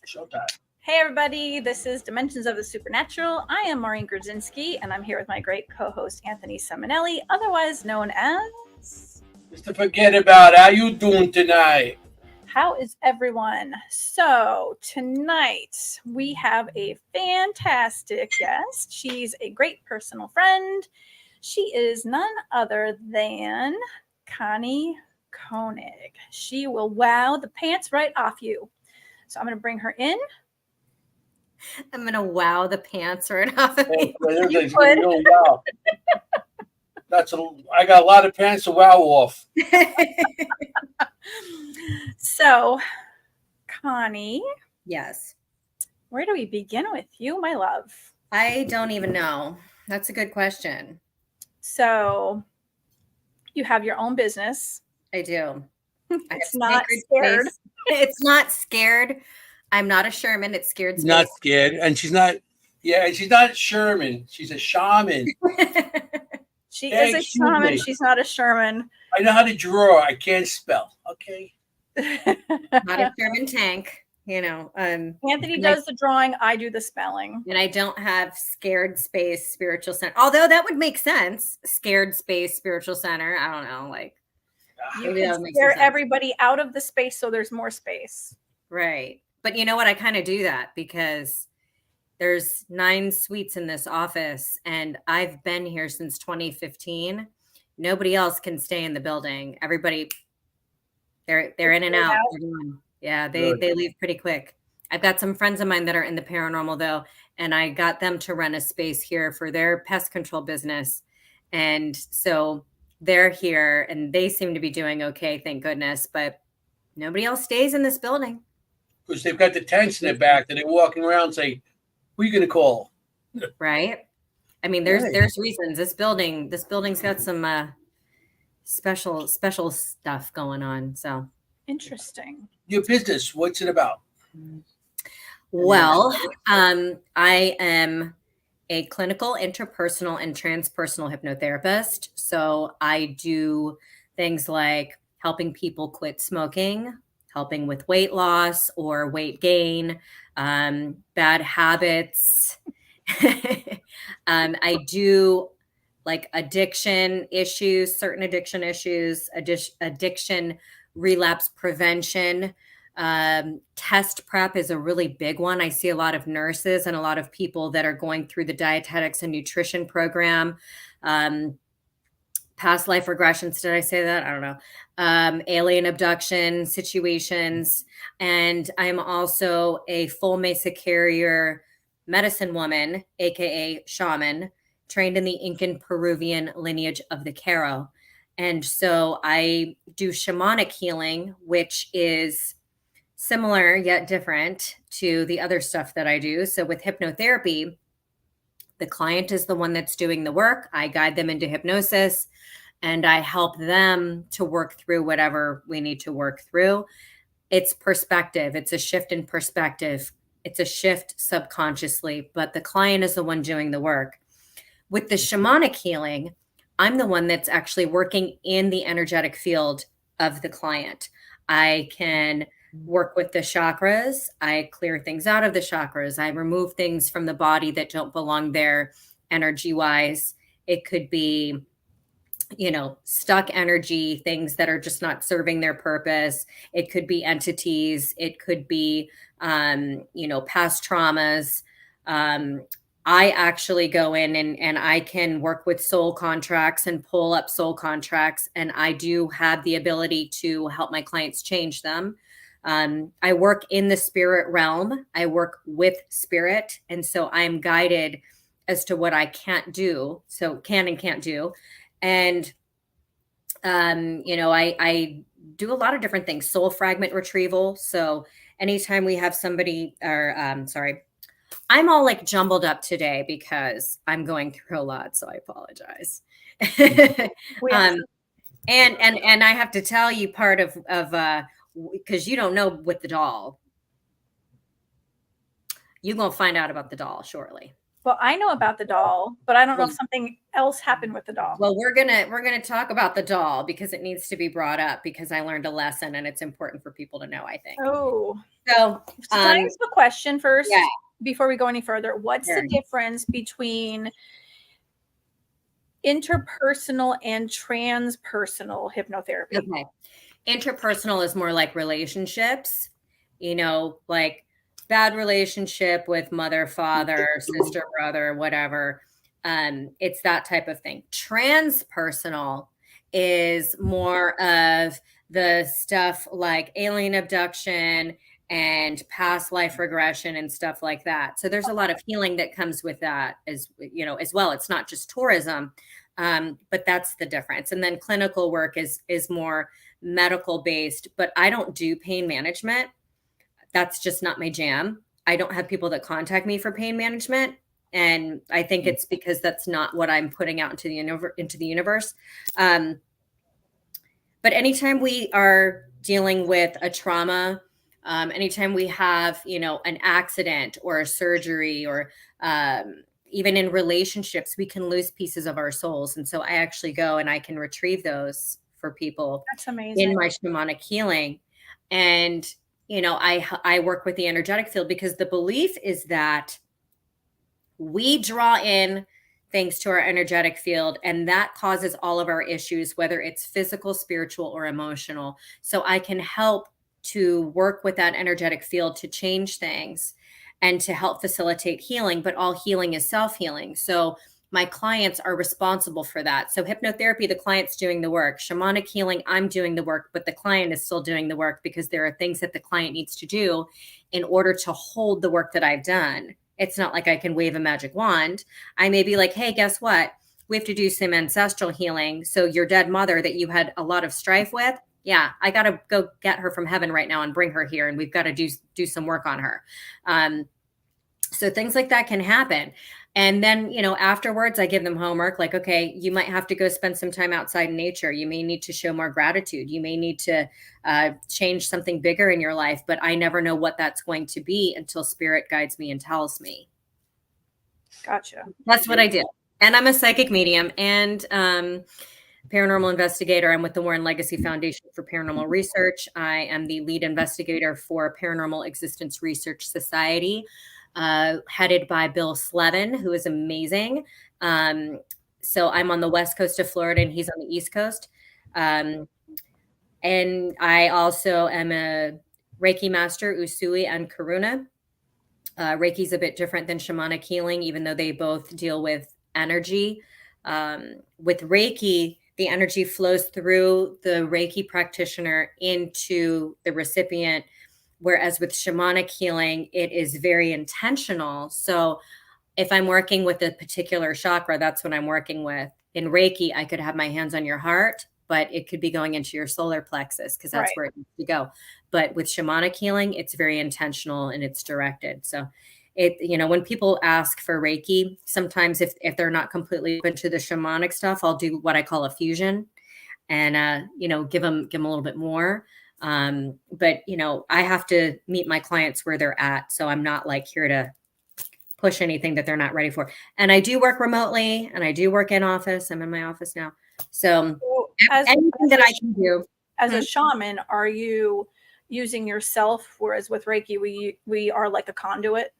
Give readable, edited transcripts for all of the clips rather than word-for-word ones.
Showtime. Hey everybody, this is Dimensions of the Supernatural. I am Maureen Grudzinski, and I'm here with my great co-host Anthony Seminelli, otherwise known as Mr. Forget About It. How you doing tonight? How is everyone? So tonight we have a fantastic guest. She's a great personal friend. She is none other than Cahni Kongi. She will wow the pants right off you. So I'm going to bring her in. I'm going to wow the pants right off of me. You could. Wow. I got a lot of pants to wow off. So, Cahni. Yes. Where do we begin with you, my love? I don't even know. That's a good question. So, you have your own business. I do. It's not scared. It's not scared. I'm not a Sherman. It's scared space. Not scared. And she's not, she's not Sherman. She's a shaman. She is a shaman. She's not a Sherman. I know how to draw. I can't spell. Okay. Not a Sherman tank. You know, Anthony does the drawing. I do the spelling. And I don't have scared space spiritual center. Although that would make sense. Scared space spiritual center. I don't know. Like, you can scare everybody out of the space so there's more space. Right. But you know what? I kind of do that because there's 9 suites in this office and I've been here since 2015. Nobody else can stay in the building. Everybody, they're in and out. Yeah, they leave pretty quick. I've got some friends of mine that are in the paranormal though, and I got them to rent a space here for their pest control business. And so they're here and they seem to be doing okay, thank goodness. But nobody else stays in this building. Because they've got the tents in their back that they're walking around and say, who are you going to call? Right. I mean, there's reasons. This building's got some special stuff going on. So interesting. Your business, what's it about? Well, I am a clinical, interpersonal, and transpersonal hypnotherapist. So I do things like helping people quit smoking, helping with weight loss or weight gain, bad habits. I do like addiction issues, certain addiction issues, addiction relapse prevention. Test prep is a really big one. I see a lot of nurses and a lot of people that are going through the dietetics and nutrition program. Past life regressions. Did I say that? I don't know. Alien abduction situations. And I'm also a full Mesa carrier medicine woman, AKA shaman, trained in the Incan Peruvian lineage of the Caro. And so I do shamanic healing, which is similar yet different to the other stuff that I do. So with hypnotherapy, the client is the one that's doing the work. I guide them into hypnosis and I help them to work through whatever we need to work through. It's perspective. It's a shift in perspective. It's a shift subconsciously, but the client is the one doing the work. With the shamanic healing, I'm the one that's actually working in the energetic field of the client. I can work with the chakras. I clear things out of the chakras. I remove things from the body that don't belong there energy-wise. It could be, stuck energy, things that are just not serving their purpose. It could be entities. It could be, past traumas. I actually go in and I can work with soul contracts and pull up soul contracts. And I do have the ability to help my clients change them. I work in the spirit realm. I work with spirit. And so I'm guided as to what I can't do. So can and can't do. And, I do a lot of different things. Soul fragment retrieval. So anytime we have somebody I'm all like jumbled up today because I'm going through a lot. So I apologize. And I have to tell you part of because you don't know with the doll. You're going to find out about the doll shortly. Well, I know about the doll, but I don't know if Well, something else happened with the doll. well, we're gonna talk about the doll because it needs to be brought up because I learned a lesson and it's important for people to know, I think. Oh, So, so can I ask a question first yeah, before we go any further? What's sure. the difference between interpersonal and transpersonal hypnotherapy? Okay. Interpersonal is more like relationships, like bad relationship with mother, father, sister, brother, whatever. It's that type of thing. Transpersonal is more of the stuff like alien abduction and past life regression and stuff like that. So there's a lot of healing that comes with that as well. It's not just tourism, but that's the difference. And then clinical work is more medical based, but I don't do pain management. That's just not my jam. I don't have people that contact me for pain management. And I think it's because that's not what I'm putting out into the universe. But anytime we are dealing with a trauma, anytime we have, an accident or a surgery or even in relationships, we can lose pieces of our souls. And so I actually go and I can retrieve those for people That's amazing. in my shamanic healing. And, I work with the energetic field because the belief is that we draw in things to our energetic field, and that causes all of our issues, whether it's physical, spiritual, or emotional. So I can help to work with that energetic field to change things and to help facilitate healing, but all healing is self-healing. So my clients are responsible for that. So hypnotherapy, the client's doing the work. Shamanic healing, I'm doing the work, but the client is still doing the work because there are things that the client needs to do in order to hold the work that I've done. It's not like I can wave a magic wand. I may be like, hey, guess what? We have to do some ancestral healing. So your dead mother that you had a lot of strife with, yeah, I got to go get her from heaven right now and bring her here. And we've got to do some work on her. So things like that can happen. And then, afterwards, I give them homework like, okay, you might have to go spend some time outside in nature. You may need to show more gratitude. You may need to change something bigger in your life, but I never know what that's going to be until spirit guides me and tells me. Gotcha. That's what I do. And I'm a psychic medium and paranormal investigator. I'm with the Warren Legacy Foundation for Paranormal Research. I am the lead investigator for Paranormal Existence Research Society, headed by Bill Slevin, who is amazing. So I'm on the west coast of Florida and he's on the east coast. And I also am a Reiki master, Usui and Karuna. Reiki is a bit different than shamanic healing, even though they both deal with energy. With Reiki, the energy flows through the Reiki practitioner into the recipient. Whereas with shamanic healing, it is very intentional. So if I'm working with a particular chakra, that's what I'm working with. In Reiki, I could have my hands on your heart, but it could be going into your solar plexus because that's Right. where it needs to go. But with shamanic healing, it's very intentional and it's directed. So when people ask for Reiki, sometimes if they're not completely open to the shamanic stuff, I'll do what I call a fusion and, give them a little bit more. But I have to meet my clients where they're at. So I'm not like here to push anything that they're not ready for. And I do work remotely and I do work in office. I'm in my office now. So anything that I can do. As a shaman, are you using yourself? Whereas with Reiki, we are like a conduit.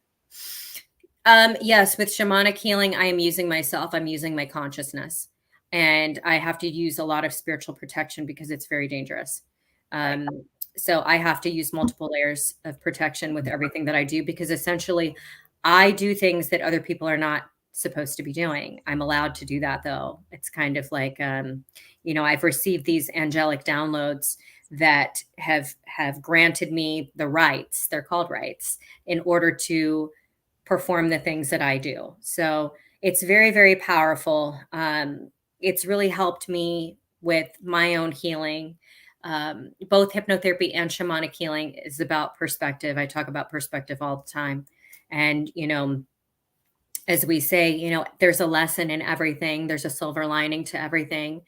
Yes, with shamanic healing, I am using myself. I'm using my consciousness, and I have to use a lot of spiritual protection because it's very dangerous. So I have to use multiple layers of protection with everything that I do because essentially I do things that other people are not supposed to be doing. I'm allowed to do that though. It's kind of like, I've received these angelic downloads that have granted me the rights, they're called rights, in order to perform the things that I do. So it's very, very powerful. It's really helped me with my own healing. Both hypnotherapy and shamanic healing is about perspective. I talk about perspective all the time. And, as we say, there's a lesson in everything. There's a silver lining to everything.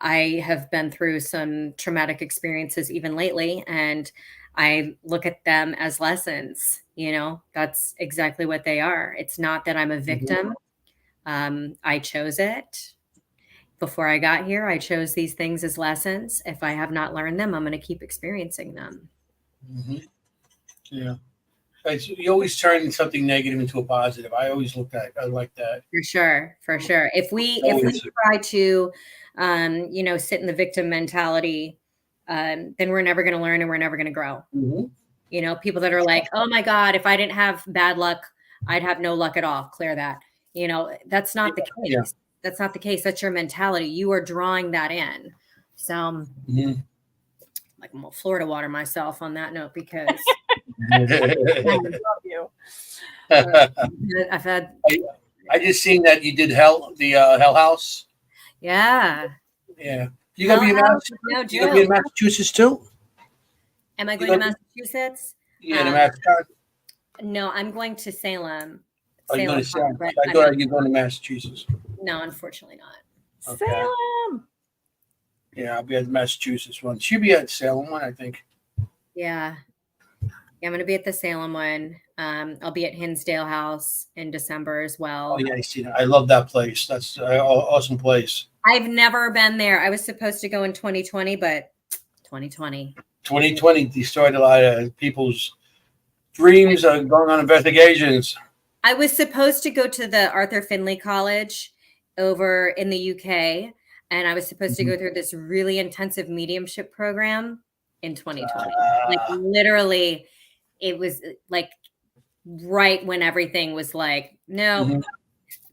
I have been through some traumatic experiences even lately, and I look at them as lessons. That's exactly what they are. It's not that I'm a victim. I chose it. Before I got here, I chose these things as lessons. If I have not learned them, I'm going to keep experiencing them. Mm-hmm. Yeah. You always turn something negative into a positive. I always I like that. For sure. If we try to, sit in the victim mentality, then we're never going to learn and we're never going to grow. Mm-hmm. People that are like, oh my God, if I didn't have bad luck, I'd have no luck at all. Clear that. That's not the case. Yeah. That's not the case. That's your mentality. You are drawing that in. So like I'm gonna Florida water myself on that note because I love you. I've had. I just seen that you did Hell House. Yeah. Yeah. You gonna be in Massachusetts too? Am I going to Massachusetts? Yeah, to Massachusetts. No, I'm going to Salem. Oh, you're going to Salem. I thought you were going to Massachusetts. No, unfortunately not. Okay. Salem. Yeah, I'll be at the Massachusetts one. She'll be at Salem one, I think. Yeah. I'm going to be at the Salem one. I'll be at Hinsdale House in December as well. Oh, yeah, I see that. I love that place. That's an awesome place. I've never been there. I was supposed to go in 2020, but 2020 destroyed a lot of people's dreams of going on investigations. I was supposed to go to the Arthur Findlay College over in the UK, and I was supposed to go through this really intensive mediumship program in 2020. Like literally, it was like right when everything was like, no,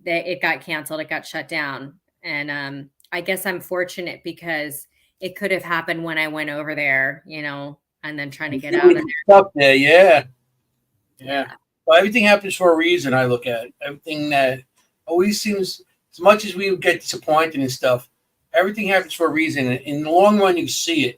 it got canceled. It got shut down. And I guess I'm fortunate because it could have happened when I went over there, and then trying to get out of there. Stuck there, yeah. Well, everything happens for a reason. I look at it. Everything that always seems, as much as we get disappointed and stuff, everything happens for a reason. In the long run, you see it,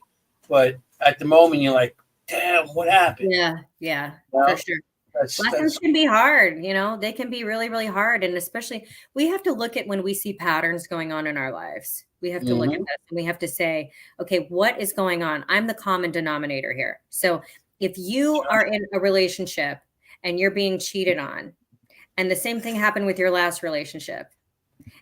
but at the moment, you're like, "Damn, what happened?" Yeah, for sure. Lessons can be hard, they can be really, really hard. And especially we have to look at when we see patterns going on in our lives. We have to look at this and we have to say, okay, what is going on? I'm the common denominator here. So if you are in a relationship and you're being cheated on, and the same thing happened with your last relationship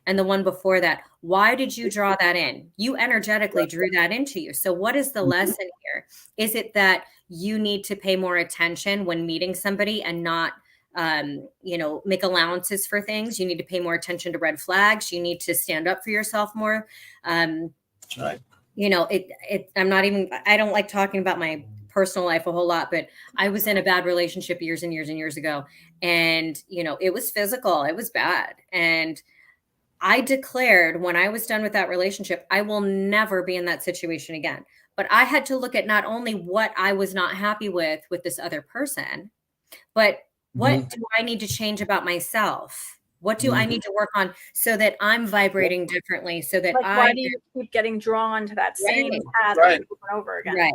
and the one before that, why did you draw that in? You energetically drew that into you. So what is the lesson here? Is it that you need to pay more attention when meeting somebody and not, make allowances for things? You need to pay more attention to red flags. You need to stand up for yourself more. That's right. I don't like talking about my personal life a whole lot, but I was in a bad relationship years and years and years ago. And, it was physical. It was bad. And I declared when I was done with that relationship, I will never be in that situation again. But I had to look at not only what I was not happy with this other person, but what do I need to change about myself? What do I need to work on so that I'm vibrating differently? So that why do you keep getting drawn to that same path over and over again? Right.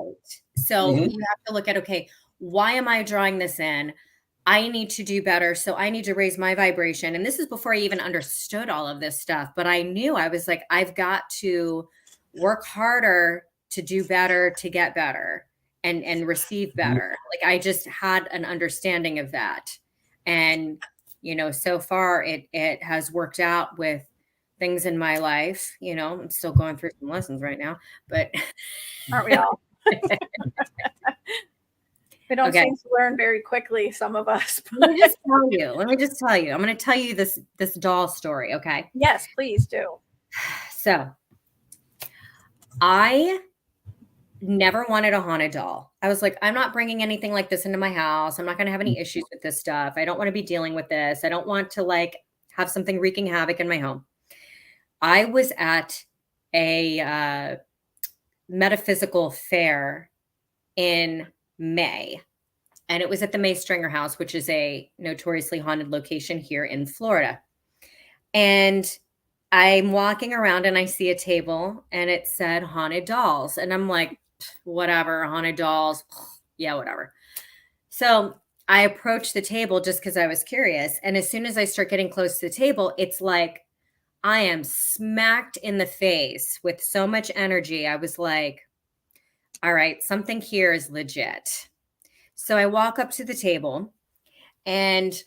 So you have to look at, okay, why am I drawing this in? I need to do better. So I need to raise my vibration. And this is before I even understood all of this stuff. But I knew, I was like, I've got to work harder to do better, to get better and receive better. Like I just had an understanding of that. And, so far it has worked out with things in my life. I'm still going through some lessons right now, but aren't we all? We don't seem to learn very quickly, some of us. Let me just tell you. I'm going to tell you this doll story, okay? Yes, please do. So, I never wanted a haunted doll. I was like, I'm not bringing anything like this into my house. I'm not going to have any issues with this stuff. I don't want to be dealing with this. I don't want to have something wreaking havoc in my home. I was at a metaphysical fair in May, and it was at the May Stringer House, which is a notoriously haunted location here in Florida. And I'm walking around and I see a table and it said haunted dolls. And I'm like, whatever, haunted dolls. Yeah, whatever. So I approached the table just because I was curious. And as soon as I start getting close to the table, it's like I am smacked in the face with so much energy. I was like, all right, something here is legit. So I walk up to the table and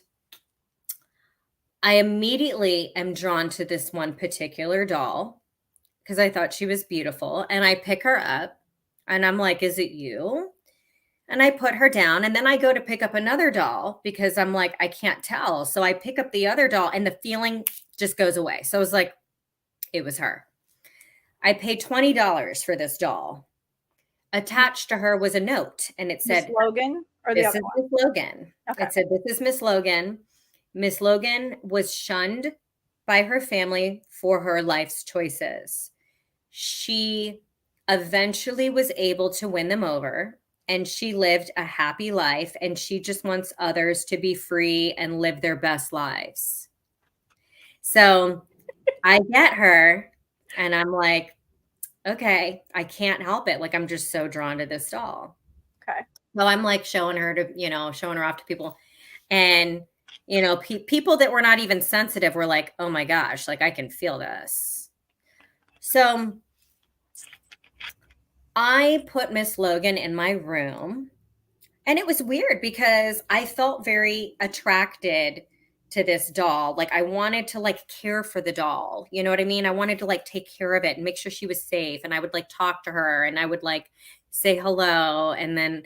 I immediately am drawn to this one particular doll because I thought she was beautiful. And I pick her up and I'm like, is it you? And I put her down and then I go to pick up another doll because I'm like, I can't tell. So I pick up the other doll and the feeling just goes away. So I was like, it was her. I paid $20 for this doll. Attached to her was a note and it Miss said, Logan or the this other is one? Miss Logan. Okay. It said, this is Miss Logan. Miss Logan was shunned by her family for her life's choices. She eventually was able to win them over and she lived a happy life and she just wants others to be free and live their best lives. So I get her and I'm like, okay, I can't help it. Like, I'm just so drawn to this doll. Okay. So I'm like showing her off to people. And, people that were not even sensitive were like, oh my gosh, like I can feel this. So I put Miss Logan in my room and it was weird because I felt very attracted to this doll. Like I wanted to like care for the doll. You know what I mean? I wanted to like take care of it and make sure she was safe. And I would like talk to her and I would like say hello. And then,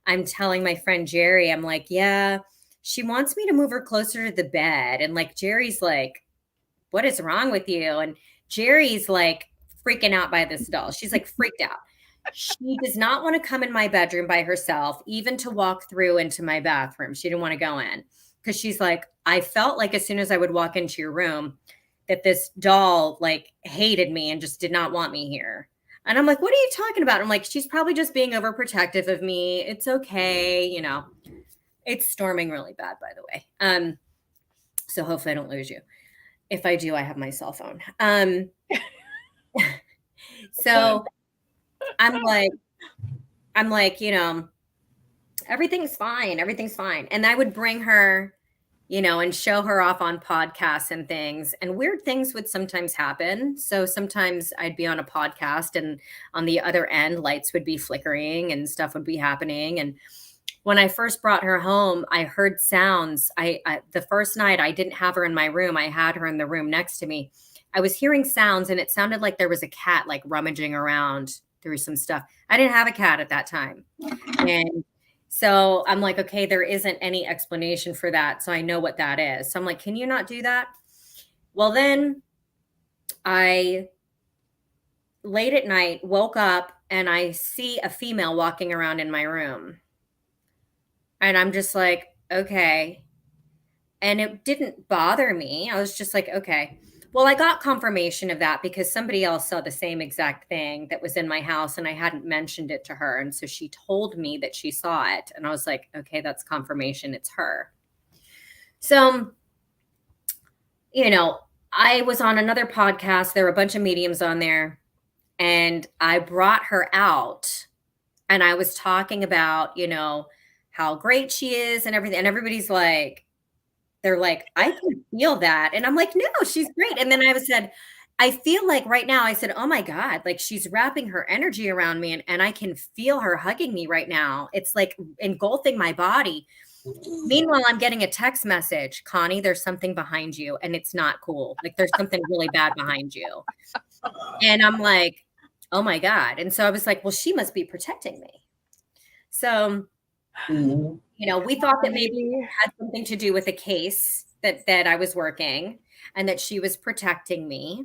I'm telling my friend Jerry, I'm like, yeah, she wants me to move her closer to the bed. And like Jerry's like, what is wrong with you? And Jerry's like freaking out by this doll. She's like freaked out. She does not want to come in my bedroom by herself, even to walk through into my bathroom. She didn't want to go in because she's like, I felt like as soon as I would walk into your room that this doll like hated me and just did not want me here. And I'm like, what are you talking about? I'm like, she's probably just being overprotective of me. It's okay. It's storming really bad, by the way. So hopefully I don't lose you. If I do, I have my cell phone. So I'm like, everything's fine. Everything's fine. And I would bring her, and show her off on podcasts and things. And weird things would sometimes happen. So sometimes I'd be on a podcast and on the other end, lights would be flickering and stuff would be happening. And when I first brought her home, I heard sounds. The first night I didn't have her in my room. I had her in the room next to me. I was hearing sounds and it sounded like there was a cat like rummaging around through some stuff. I didn't have a cat at that time. And so I'm like, okay, there isn't any explanation for that. So I know what that is. So I'm like, can you not do that? Well, then I late at night woke up and I see a female walking around in my room. And I'm just like, okay. And it didn't bother me. I was just like, okay. Well, I got confirmation of that because somebody else saw the same exact thing that was in my house and I hadn't mentioned it to her. And so she told me that she saw it. And I was like, okay, that's confirmation. It's her. So, I was on another podcast. There were a bunch of mediums on there and I brought her out and I was talking about, how great she is and everything. And everybody's like, they're like, I can feel that. And I'm like, no, she's great. And then I said, I feel like right now, I said, oh my God, like she's wrapping her energy around me and I can feel her hugging me right now. It's like engulfing my body. Meanwhile, I'm getting a text message, Connie, there's something behind you and it's not cool. Like there's something really bad behind you. And I'm like, oh my God. And so I was like, well, she must be protecting me. So we thought that maybe it had something to do with a case that I was working and that she was protecting me.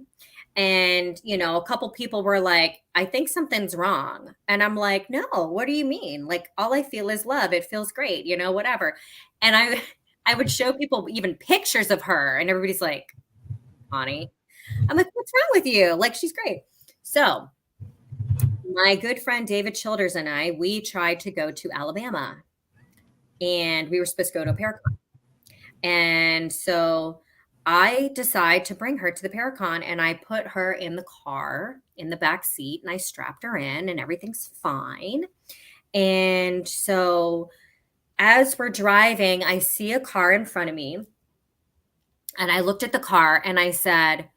And, a couple people were like, I think something's wrong. And I'm like, no, what do you mean? Like, all I feel is love. It feels great, whatever. And I would show people even pictures of her and everybody's like, Connie, I'm like, what's wrong with you? Like, she's great. So my good friend, David Childers and I, we tried to go to Alabama. And we were supposed to go to a Paracon. And so I decide to bring her to the Paracon and I put her in the car in the back seat and I strapped her in and everything's fine. And so as we're driving, I see a car in front of me And I looked at the car and I said,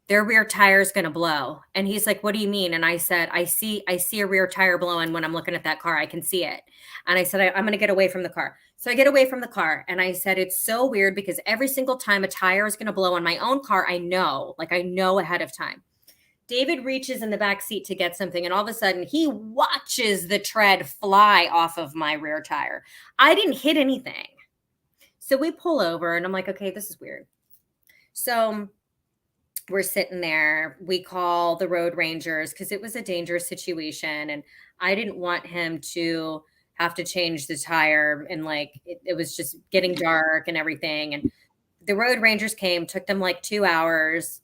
their rear tire is going to blow. And he's like, what do you mean? And I said, I see a rear tire blowing when I'm looking at that car. I can see it. And I said, I'm going to get away from the car. So I get away from the car and I said, it's so weird because every single time a tire is going to blow on my own car, I know ahead of time. David reaches in the back seat to get something. And all of a sudden he watches the tread fly off of my rear tire. I didn't hit anything. So we pull over and I'm like, okay, this is weird. So we're sitting there. We call the road rangers because it was a dangerous situation. And I didn't want him to have to change the tire. And like, it was just getting dark and everything. And the road rangers came, took them like 2 hours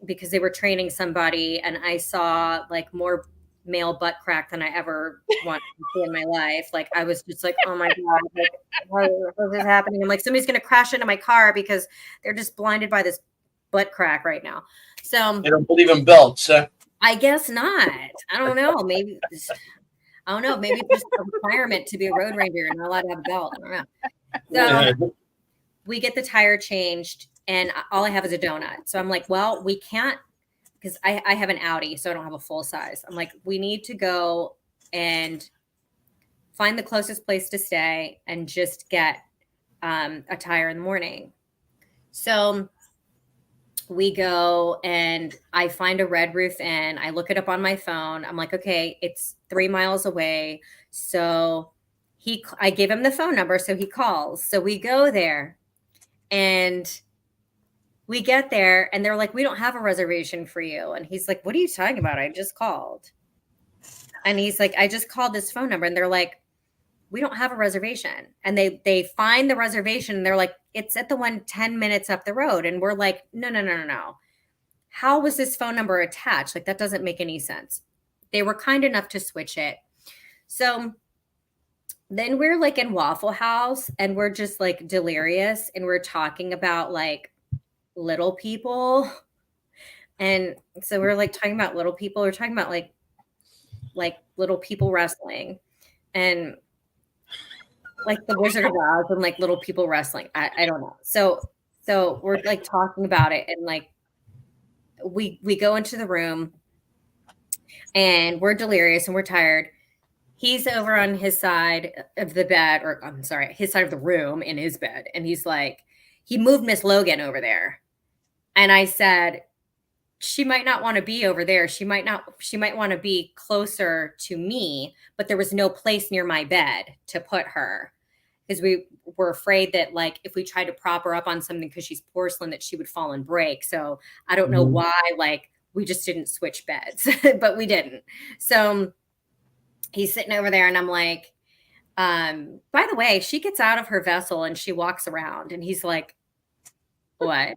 because they were training somebody. And I saw like more male butt crack than I ever wanted to see in my life. Like, I was just like, oh my God, like, what is happening? I'm like, somebody's going to crash into my car because they're just blinded by this butt crack right now. So they don't believe in belts. I guess not. I don't know. Maybe it's just a requirement to be a road ranger. You're not allowed to have a belt. I don't know. So we get the tire changed and all I have is a donut. So I'm like, well, we can't, because I have an Audi, so I don't have a full size. I'm like, we need to go and find the closest place to stay and just get a tire in the morning. So we go and I find a Red Roof Inn. I look it up on my phone. I'm like, okay, it's 3 miles away. So I give him the phone number. So he calls. So we go there and we get there and they're like, we don't have a reservation for you. And he's like, what are you talking about? I just called. And he's like, I just called this phone number. And they're like, we don't have a reservation. And they find the reservation and they're like, it's at the one 10 minutes up the road. And we're like, no. How was this phone number attached? Like, that doesn't make any sense. They were kind enough to switch it. So then we're like in Waffle House and we're just like delirious. And we're talking about like little people. And so we're like talking about little people. We're talking about like little people wrestling and like the Wizard of Oz and like little people wrestling. I don't know. So we're like talking about it and like we go into the room and we're delirious and we're tired. He's over on his side of the bed, or I'm sorry, his side of the room in his bed. And he's like, he moved Miss Logan over there. And I said, she might not want to be over there. She might want to be closer to me, but there was no place near my bed to put her because we were afraid that like, if we tried to prop her up on something, because she's porcelain, that she would fall and break. So I don't know why, like we just didn't switch beds, but we didn't. So he's sitting over there and I'm like, by the way, she gets out of her vessel and she walks around and he's like, what?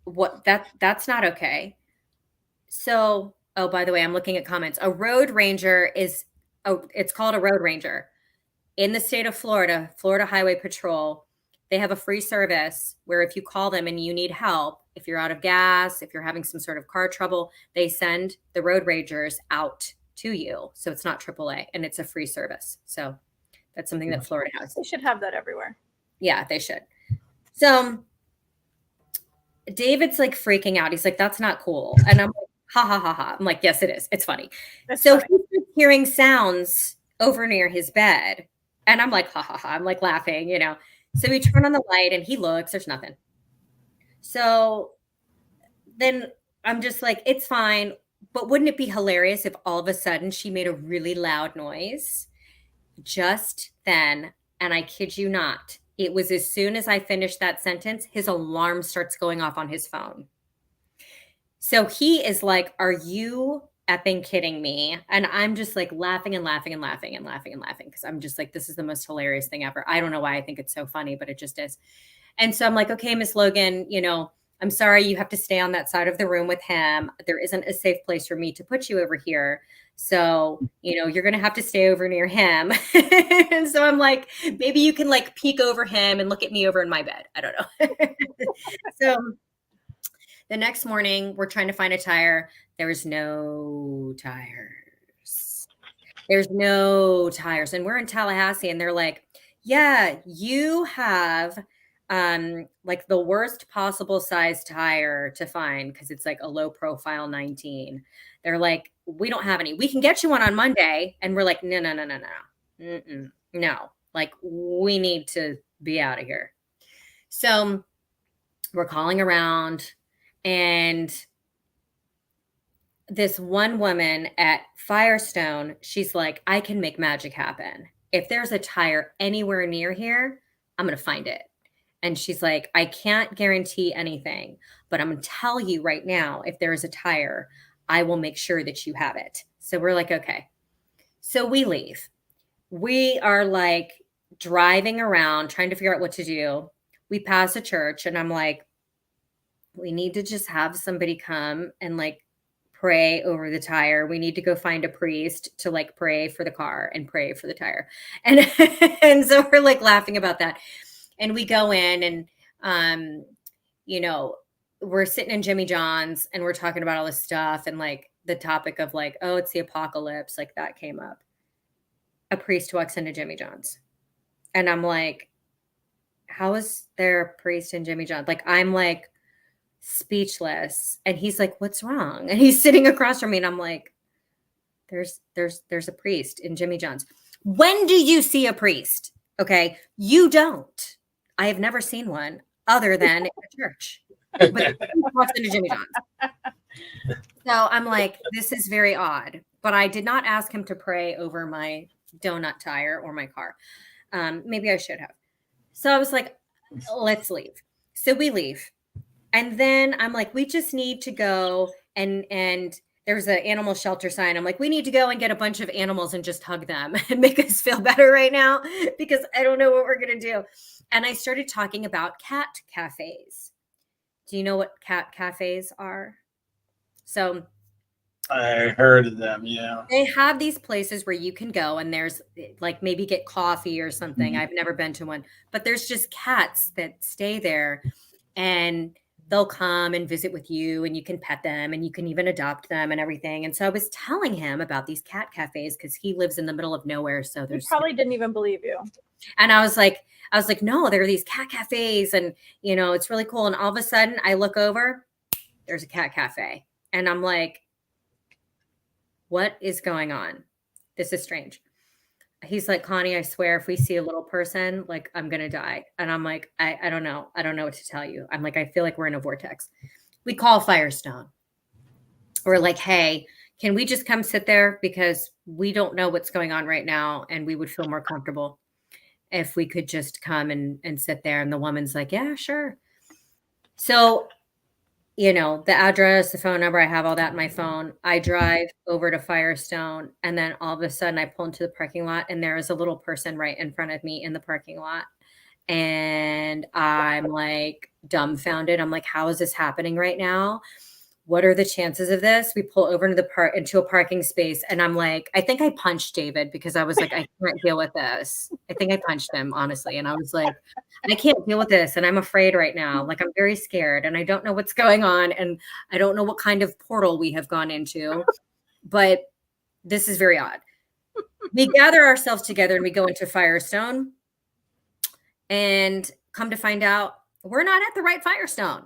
What that's not okay. So, oh, by the way, I'm looking at comments. A road ranger it's called a road ranger in the state of Florida, Florida Highway Patrol. They have a free service where if you call them and you need help, if you're out of gas, if you're having some sort of car trouble, they send the road rangers out to you. So it's not AAA and it's a free service. So that's something that Florida has. They should have that everywhere. Yeah, they should. So David's like freaking out. He's like, that's not cool. And I'm like, ha, ha, ha, ha. I'm like, yes, it is. It's funny. He's hearing sounds over near his bed. And I'm like, ha, ha, ha. I'm like laughing, you know. So we turn on the light and he looks, there's nothing. So then I'm just like, it's fine. But wouldn't it be hilarious if all of a sudden she made a really loud noise just then? And I kid you not, it was as soon as I finished that sentence, his alarm starts going off on his phone. So he is like, are you effing kidding me? And I'm just like laughing and laughing and laughing and laughing and laughing because I'm just like, this is the most hilarious thing ever. I don't know why I think it's so funny, but it just is. And so I'm like, okay, Miss Logan, you know, I'm sorry you have to stay on that side of the room with him. There isn't a safe place for me to put you over here. So, you know, you're going to have to stay over near him. And so I'm like, maybe you can like peek over him and look at me over in my bed. I don't know. So the next morning we're trying to find a tire. There's no tires. And we're in Tallahassee and they're like, Yeah, you have like the worst possible size tire to find because it's like a low profile 19. They're like, we don't have any. We can get you one on Monday. And we're like, no, no, no, no, no. Mm-mm, no. Like, we need to be out of here. So we're calling around, and this one woman at Firestone, she's like, I can make magic happen. If there's a tire anywhere near here, I'm going to find it. And she's like, I can't guarantee anything, but I'm going to tell you right now, if there is a tire, I will make sure that you have it. So we're like, okay. So we leave. We are like driving around trying to figure out what to do. We pass a church, and I'm like, we need to just have somebody come and like pray over the tire. We need to go find a priest to like pray for the car and pray for the tire. And and so we're like laughing about that. And we go in, and you know, we're sitting in Jimmy John's, and we're talking about all this stuff, and like the topic of like, oh, it's the apocalypse, like that came up. A priest walks into Jimmy John's. And I'm like, how is there a priest in Jimmy John's? Like, I'm like speechless. And he's like, what's wrong? And he's sitting across from me, and I'm like, there's a priest in Jimmy John's. When do you see a priest? Okay. You don't. I have never seen one other than in a church. But he walks into Jimmy John's. So I'm like, this is very odd. But I did not ask him to pray over my donut tire or my car. Maybe I should have. So I was like, let's leave. So we leave. And then I'm like, we just need to go, and there's an animal shelter sign. I'm like, we need to go and get a bunch of animals and just hug them and make us feel better right now, because I don't know what we're going to do. And I started talking about cat cafes. Do you know what cat cafes are? So I heard of them, yeah. they have these places where you can go, and there's like maybe get coffee or something. Mhm. I've never been to one, but there's just cats that stay there, and they'll come and visit with you, and you can pet them, and you can even adopt them and everything. And so I was telling him about these cat cafes because he lives in the middle of nowhere. So He there's probably didn't even believe you. and I was like, no, there are these cat cafes, and you know, it's really cool. And all of a sudden I look over, there's a cat cafe. And I'm like, what is going on? This is strange. He's like, Connie, I swear, if we see a little person, like, I'm going to die. And I'm like, I don't know. I don't know what to tell you. I'm like, I feel like we're in a vortex. We call Firestone. We're like, hey, can we just come sit there? Because we don't know what's going on right now. And we would feel more comfortable if we could just come and sit there. And the woman's like, yeah, sure. So, you know, the address, the phone number, I have all that in my phone. I drive over to Firestone, and then all of a sudden I pull into the parking lot, and there is a little person right in front of me in the parking lot. And I'm like dumbfounded. I'm like, how is this happening right now? What are the chances of this? We pull over into a parking space, and I'm like, I think I punched David because I was like, I can't deal with this. I think I punched him, honestly. And I was like, I can't deal with this, and I'm afraid right now. Like, I'm very scared, and I don't know what's going on, and I don't know what kind of portal we have gone into, but this is very odd. We gather ourselves together, and we go into Firestone, and come to find out, we're not at the right Firestone.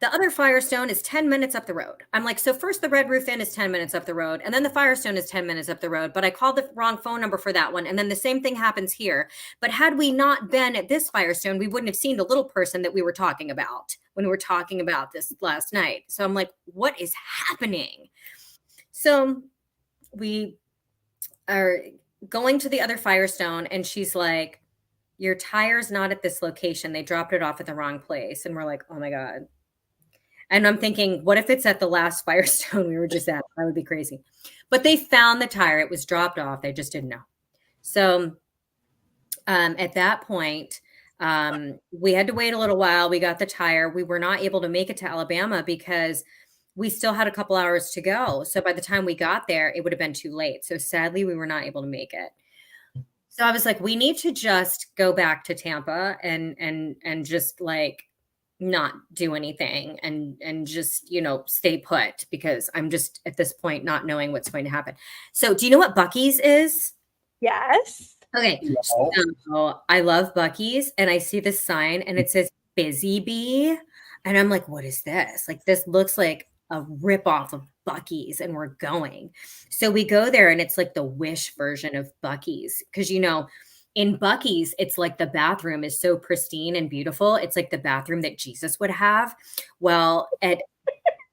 The other Firestone is 10 minutes up the road. I'm like, so first the Red Roof Inn is 10 minutes up the road, and then the Firestone is 10 minutes up the road, but I called the wrong phone number for that one. And then the same thing happens here. But had we not been at this Firestone, we wouldn't have seen the little person that we were talking about when we were talking about this last night. So I'm like, what is happening? So we are going to the other Firestone, and she's like, your tire's not at this location. They dropped it off at the wrong place. And we're like, oh my God. And I'm thinking, what if it's at the last Firestone we were just at? That would be crazy. But they found the tire. It was dropped off. They just didn't know. So at that point, we had to wait a little while. We got the tire. We were not able to make it to Alabama because we still had a couple hours to go. So by the time we got there, it would have been too late. So sadly, we were not able to make it. So I was like, we need to just go back to Tampa and just like not do anything and just, you know, stay put, because I'm just at this point not knowing what's going to happen. So do you know what Buc-ee's is? Yes. Okay. No. So I love Buc-ee's and I see this sign and it says Busy Bee. And I'm like, what is this? Like, this looks like a ripoff of Buc-ee's and we're going. So we go there and it's like the Wish version of Buc-ee's. Because, in Buc-ee's, it's like the bathroom is so pristine and beautiful. It's like the bathroom that Jesus would have. Well, at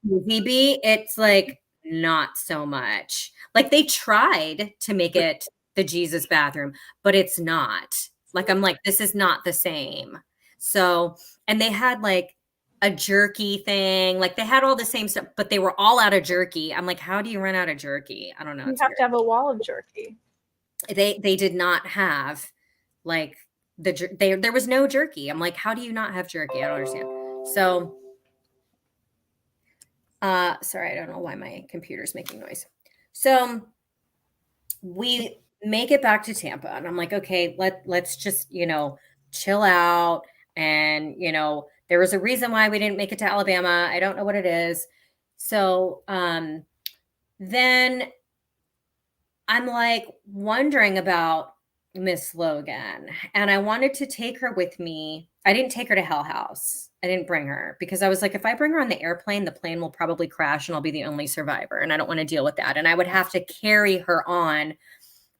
Busy Bee, it's like not so much. Like they tried to make it the Jesus bathroom, but it's not. Like I'm like, this is not the same. So, and they had like a jerky thing, like they had all the same stuff, but they were all out of jerky. I'm like, how do you run out of jerky? I don't know. You It's have weird. to have a wall of jerky. They did not have like there was no jerky. I'm like, how do you not have jerky? I don't understand. So sorry, I don't know why my computer's making noise. So we make it back to Tampa and I'm like, okay, let's just, chill out. And, there was a reason why we didn't make it to Alabama. I don't know what it is. So then I'm like wondering about Miss Logan and I wanted to take her with me. I didn't take her to Hell House. I didn't bring her because I was like, if I bring her on the airplane, the plane will probably crash and I'll be the only survivor. And I don't want to deal with that. And I would have to carry her on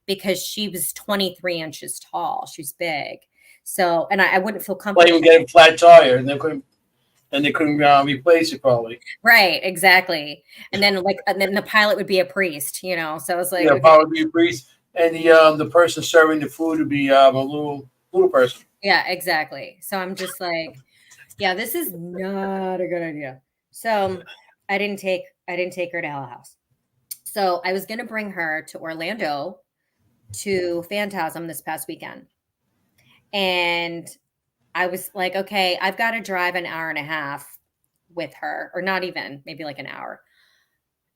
because she was 23 inches tall. She's big. So, and I wouldn't feel Well, comfortable. even get a flat tire, and they couldn't replace it probably. Right, exactly. And then the pilot would be a priest, So I was like, Yeah, okay. probably be a priest, and the person serving the food would be a little person. Yeah, exactly. So I'm just like, yeah, this is not a good idea. So I didn't take her to Hell House. So I was gonna bring her to Orlando to Phantasm this past weekend. And I was like, okay, I've got to drive an hour and a half with her, or not even, maybe like an hour.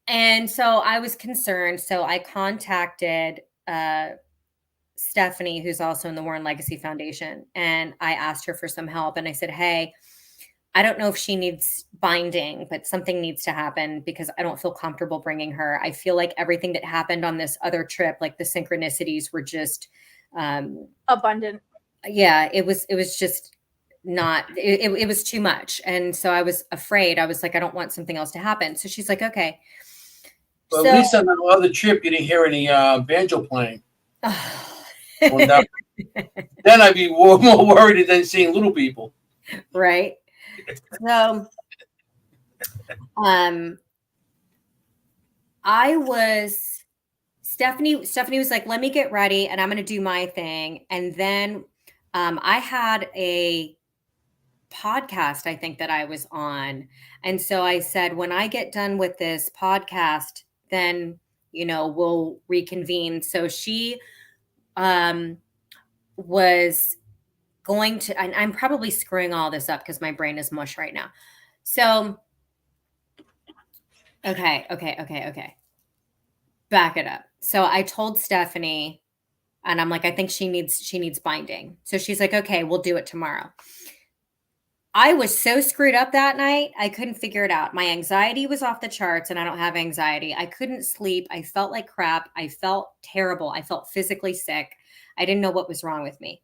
And so I was concerned. So I contacted Stephanie, who's also in the Warren Legacy Foundation, and I asked her for some help. And I said, hey, I don't know if she needs binding, but something needs to happen because I don't feel comfortable bringing her. I feel like everything that happened on this other trip, like the synchronicities were just Abundant. yeah, it was just not, it was too much. And so I was afraid. I was like, I don't want something else to happen. So she's like, okay. But So, at least on the other trip, you didn't hear any banjo playing. Then I'd be more worried than seeing little people. right. So, Stephanie was like, let me get ready and I'm going to do my thing. And then I had a podcast, I think, that I was on. And so I said, when I get done with this podcast, then, we'll reconvene. So she was going to, and I'm probably screwing all this up because my brain is mush right now. So, okay. Back it up. So I told Stephanie, and I'm like, I think she needs binding. So she's like, okay, we'll do it tomorrow. I was so screwed up that night. I couldn't figure it out. My anxiety was off the charts and I don't have anxiety. I couldn't sleep. I felt like crap. I felt terrible. I felt physically sick. I didn't know what was wrong with me.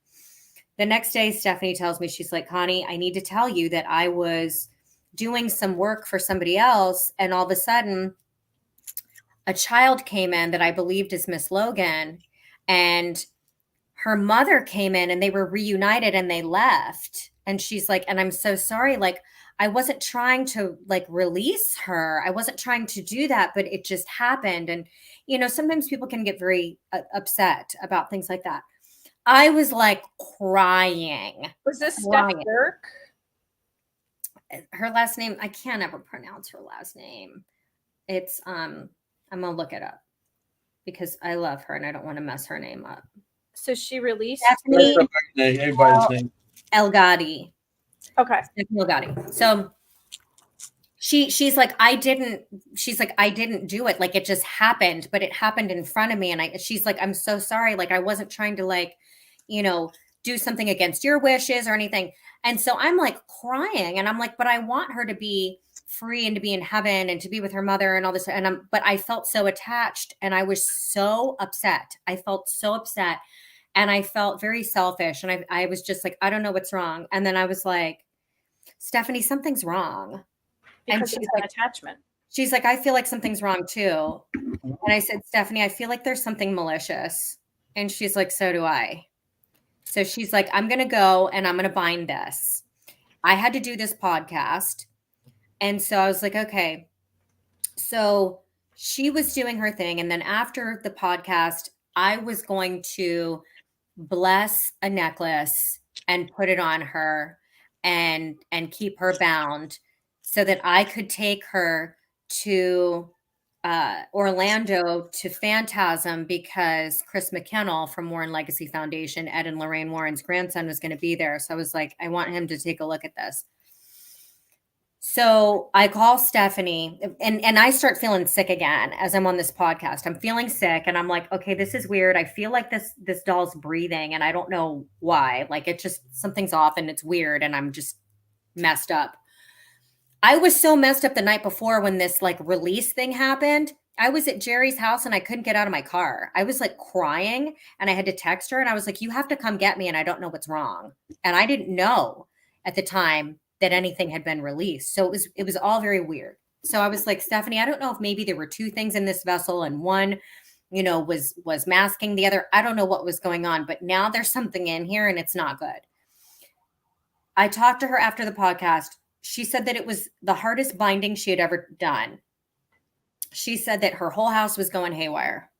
The next day, Stephanie tells me, she's like, Cahni, I need to tell you that I was doing some work for somebody else. And all of a sudden, a child came in that I believed is Miss Logan, and her mother came in and they were reunited and they left. And she's like, and I'm so sorry. Like, I wasn't trying to like release her. I wasn't trying to do that, but it just happened. And, sometimes people can get very upset about things like that. I was like crying. Was this Steph Burke? Her last name, I can't ever pronounce her last name. It's, I'm going to look it up because I love her and I don't want to mess her name up. So she released Stephanie Everybody's name. Elgadi. Okay. Stephanie Elgadi. So she's like, I didn't do it. Like it just happened, but it happened in front of me. And she's like, I'm so sorry. Like I wasn't trying to like, do something against your wishes or anything. And so I'm like crying and I'm like, but I want her to be free and to be in heaven and to be with her mother and all this. But I felt so attached and I was so upset. I felt so upset. And I felt very selfish. And I was just like, I don't know what's wrong. And then I was like, Stephanie, something's wrong. Because it's an attachment. She's like, I feel like something's wrong too. And I said, Stephanie, I feel like there's something malicious. And she's like, so do I. So she's like, I'm going to go and I'm going to bind this. I had to do this podcast. And so I was like, okay. So she was doing her thing. And then after the podcast, I was going to bless a necklace and put it on her and keep her bound so that I could take her to Orlando to Phantasm, because Chris McKennell from Warren Legacy Foundation, Ed and Lorraine Warren's grandson, was going to be there. So I was like, I want him to take a look at this. So I call Stephanie and I start feeling sick again as I'm on this podcast. I'm feeling sick and I'm like, okay, this is weird. I feel like this doll's breathing and I don't know why. Like, it just, something's off and it's weird and I'm just messed up. I was so messed up the night before when this like release thing happened. I was at Jerry's house and I couldn't get out of my car. I was like crying and I had to text her and I was like, you have to come get me and I don't know what's wrong. And I didn't know at the time that anything had been released. So it was all very weird. So I was like, Stephanie, I don't know if maybe there were two things in this vessel and one, you know, was masking the other. I don't know what was going on, but now there's something in here and it's not good. I talked to her after the podcast. She said that it was the hardest binding she had ever done. She said that her whole house was going haywire.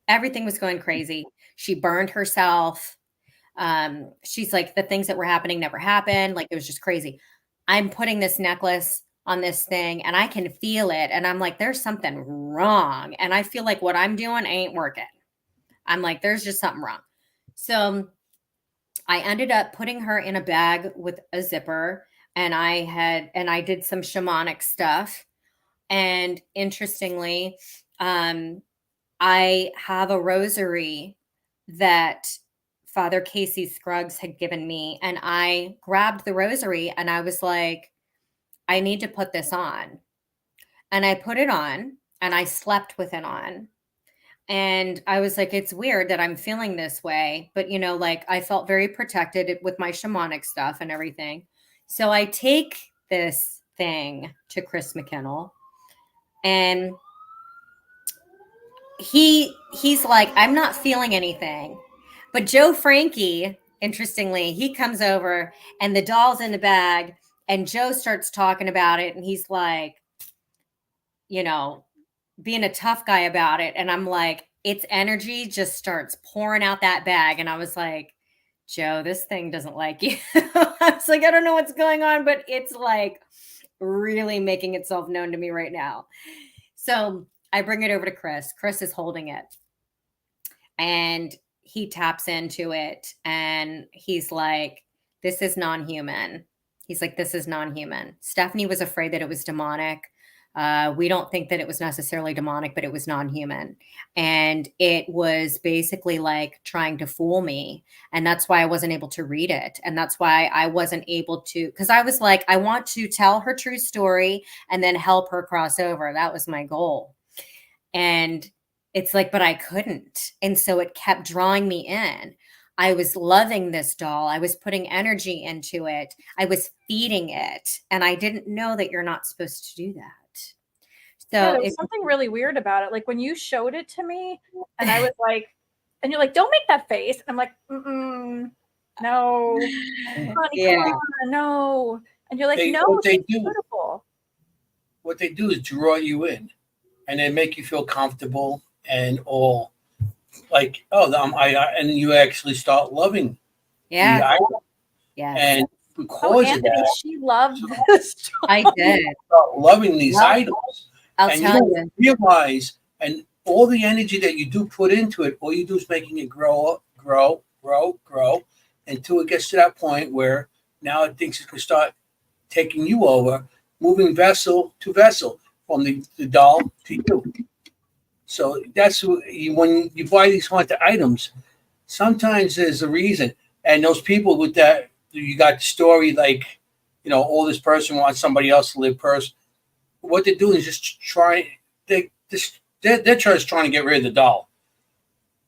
Everything was going crazy. She burned herself. She's like, the things that were happening never happened. Like, it was just crazy. I'm putting this necklace on this thing and I can feel it. And I'm like, there's something wrong. And I feel like what I'm doing ain't working. I'm like, there's just something wrong. So I ended up putting her in a bag with a zipper. And I did some shamanic stuff. And interestingly, I have a rosary that Father Casey Scruggs had given me. And I grabbed the rosary and I was like, I need to put this on. And I put it on and I slept with it on. And I was like, it's weird that I'm feeling this way. But, you know, like, I felt very protected with my shamanic stuff and everything. So I take this thing to Chris McKennell and he's like, I'm not feeling anything. But Joe Frankie, interestingly, he comes over and the doll's in the bag and Joe starts talking about it. And he's like, you know, being a tough guy about it. And I'm like, its energy just starts pouring out that bag. And I was like, Joe, this thing doesn't like you. I was like, I don't know what's going on, but it's like really making itself known to me right now. So I bring it over to Chris. Chris is holding it and he taps into it and he's like, this is non-human. He's like, this is non-human. Stephanie was afraid that it was demonic. We don't think that it was necessarily demonic, but it was non-human. And it was basically like trying to fool me. And that's why I wasn't able to read it. And that's why I wasn't able to, because I was like, I want to tell her true story and then help her cross over. That was my goal. And it's like, but I couldn't. And so it kept drawing me in. I was loving this doll. I was putting energy into it. I was feeding it. And I didn't know that you're not supposed to do that. So yeah, there was something really weird about it. Like when you showed it to me and I was like, and you're like, don't make that face. I'm like, no, honey, come on, no. And you're like, no, it's beautiful. What they do is draw you in and they make you feel comfortable and all like, and you actually start loving. Yeah. And because Anthony, of that, she loved this. I did. Start loving these items. I'll and tell you realize, and all the energy that you do put into it, all you do is making it grow, until it gets to that point where now it thinks it can start taking you over, moving vessel to vessel, from the doll to you. So that's when you buy these haunted items, sometimes there's a reason. And those people with that, you got the story like, you know, oh, this person wants somebody else to live first. What they're doing is just they're just trying to get rid of the doll.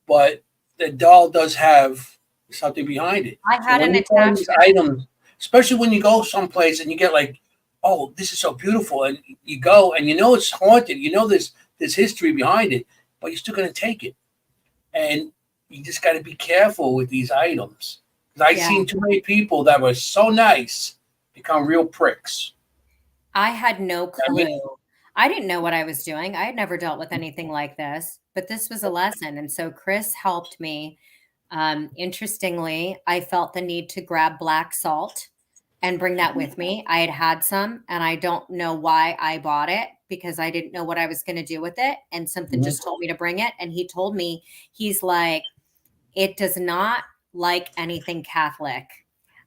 But the doll does have something behind it. I had when an you find these attachment. items, especially when you go someplace and you get like, oh, this is so beautiful, and you go and you know it's haunted, you know there's history behind it, but you're still gonna take it, and you just got to be careful with these items. Because I've Yeah. seen too many people that were so nice become real pricks. I had no clue. I mean- I didn't know what I was doing. I had never dealt with anything like this, but this was a lesson. And so Chris helped me. Interestingly, I felt the need to grab black salt and bring that with me. I had some, and I don't know why I bought it because I didn't know what I was going to do with it. And something just told me to bring it. And he told me, he's like, it does not like anything Catholic.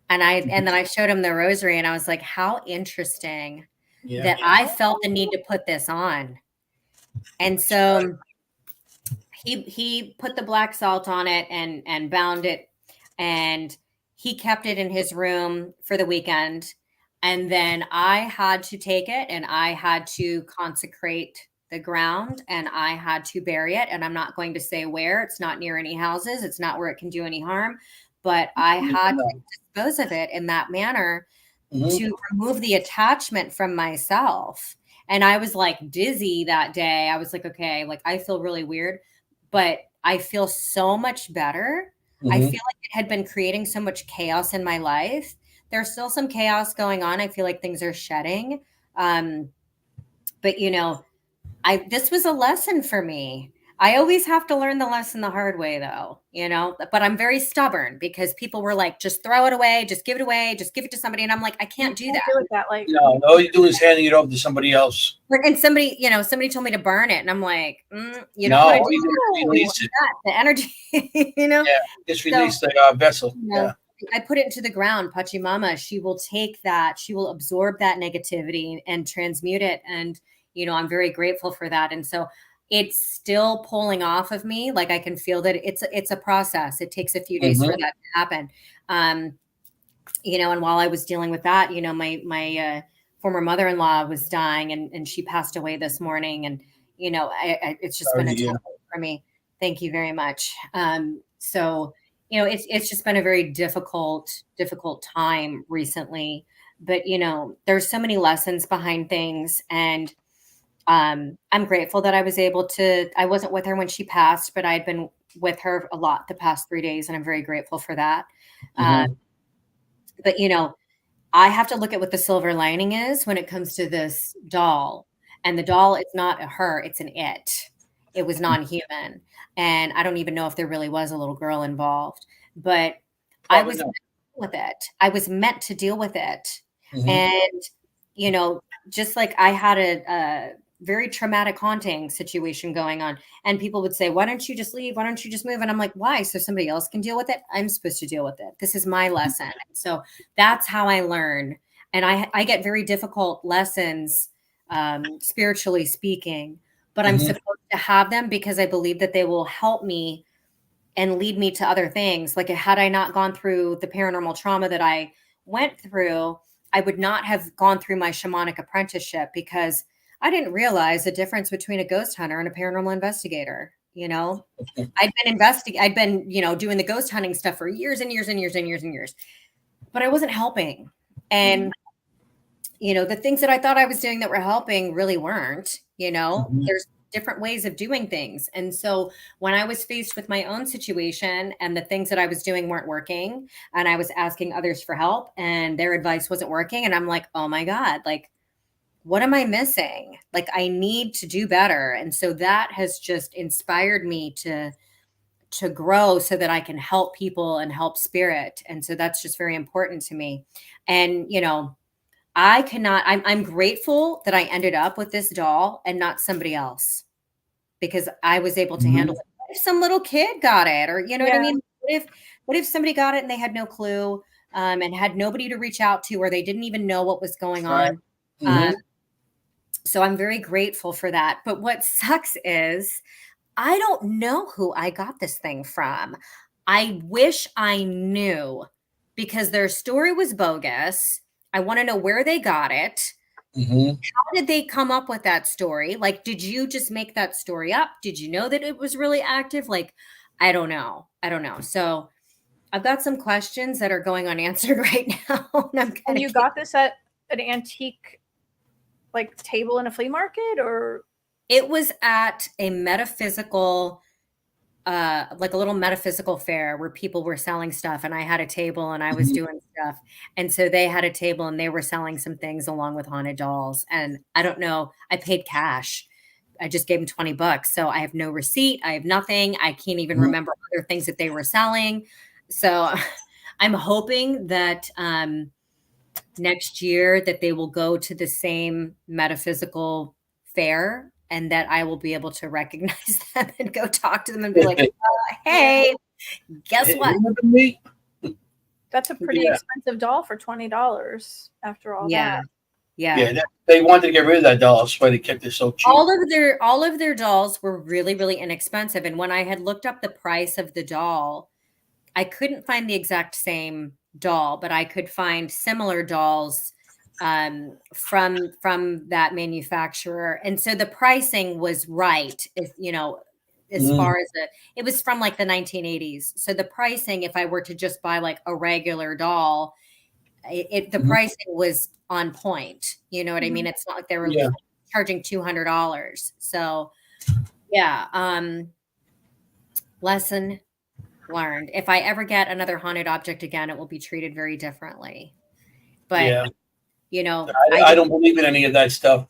And then I showed him the rosary, and I was like, how interesting that I felt the need to put this on. And so he put the black salt on it and bound it, and he kept it in his room for the weekend. And then I had to take it and I had to consecrate the ground and I had to bury it. And I'm not going to say where. It's not near any houses. It's not where it can do any harm. But I had to dispose of it in that manner to remove the attachment from myself. And I was like dizzy that day. I was like, okay, like I feel really weird, but I feel so much better. I feel like it had been creating so much chaos in my life. There's still some chaos going on. I feel like things are shedding. But you know, this was a lesson for me. I always have to learn the lesson the hard way though, you know, but I'm very stubborn because people were like, just throw it away, just give it away, just give it to somebody. And I'm like, I can't do that. Like, No, all you do is handing it over to somebody else. And somebody, you know, somebody told me to burn it. And I'm like, you No, don't want to you do release it. the energy, you know? Yeah, just release the vessel. You know, I put it into the ground. Pachamama, she will take that, she will absorb that negativity and transmute it. And, you know, I'm very grateful for that. And so it's still pulling off of me. Like I can feel that it's a process. It takes a few days for that to happen. You know, and while I was dealing with that, you know, my former mother-in-law was dying and she passed away this morning. And, you know, it's just been a tough one for me. Thank you very much. So, you know, it's just been a very difficult time recently, but you know, there's so many lessons behind things. And I'm grateful that I was able to, I wasn't with her when she passed, but I had been with her a lot the past 3 days. And I'm very grateful for that. But, you know, I have to look at what the silver lining is when it comes to this doll. And the doll is not a her, it's an it. It was non-human. And I don't even know if there really was a little girl involved. But I was meant to deal with it. I was meant to deal with it. And, you know, just like I had a very traumatic haunting situation going on. And people would say, why don't you just leave? Why don't you just move? And I'm like, why? So somebody else can deal with it? I'm supposed to deal with it. This is my lesson. So that's how I learn. And I get very difficult lessons, spiritually speaking, but I'm supposed to have them because I believe that they will help me and lead me to other things. Like had I not gone through the paranormal trauma that I went through, I would not have gone through my shamanic apprenticeship because I didn't realize the difference between a ghost hunter and a paranormal investigator. You know, I'd been, you know, doing the ghost hunting stuff for years and years and years and years and years, but I wasn't helping. And, you know, the things that I thought I was doing that were helping really weren't, you know, there's different ways of doing things. And so when I was faced with my own situation and the things that I was doing weren't working and I was asking others for help and their advice wasn't working. And I'm like, oh my God, like, what am I missing? Like, I need to do better. And so that has just inspired me to grow so that I can help people and help spirit. And so that's just very important to me. And, you know, I'm grateful that I ended up with this doll and not somebody else because I was able to handle it. What if some little kid got it? Or, you know what I mean? What if somebody got it and they had no clue and had nobody to reach out to, or they didn't even know what was going on? So I'm very grateful for that. But what sucks is I don't know who I got this thing from. I wish I knew because their story was bogus. I want to know where they got it. How did they come up with that story? Like, did you just make that story up? Did you know that it was really active? Like, I don't know. So I've got some questions that are going unanswered right now. And you got this at an antique like table in a flea market, or? It was at a metaphysical, like a little metaphysical fair where people were selling stuff, and I had a table and I was doing stuff. And so they had a table and they were selling some things along with haunted dolls. And I don't know, I paid cash. I just gave them $20. So I have no receipt. I have nothing. I can't even remember other things that they were selling. So I'm hoping that next year that they will go to the same metaphysical fair and that I will be able to recognize them and go talk to them and be like, hey, guess what? Me? That's a pretty expensive doll for $20 after all that. Yeah. They wanted to get rid of that doll. That's why they kept it so cheap. All of their dolls were really, really inexpensive. And when I had looked up the price of the doll, I couldn't find the exact same doll, but I could find similar dolls from that manufacturer. And so the pricing was right. If, as far as it was from like the 1980s. So the pricing, if I were to just buy like a regular doll, the pricing was on point. You know what I mean? It's not like they were charging $200. So lesson learned. If I ever get another haunted object again, it will be treated very differently. But I don't believe in any of that stuff.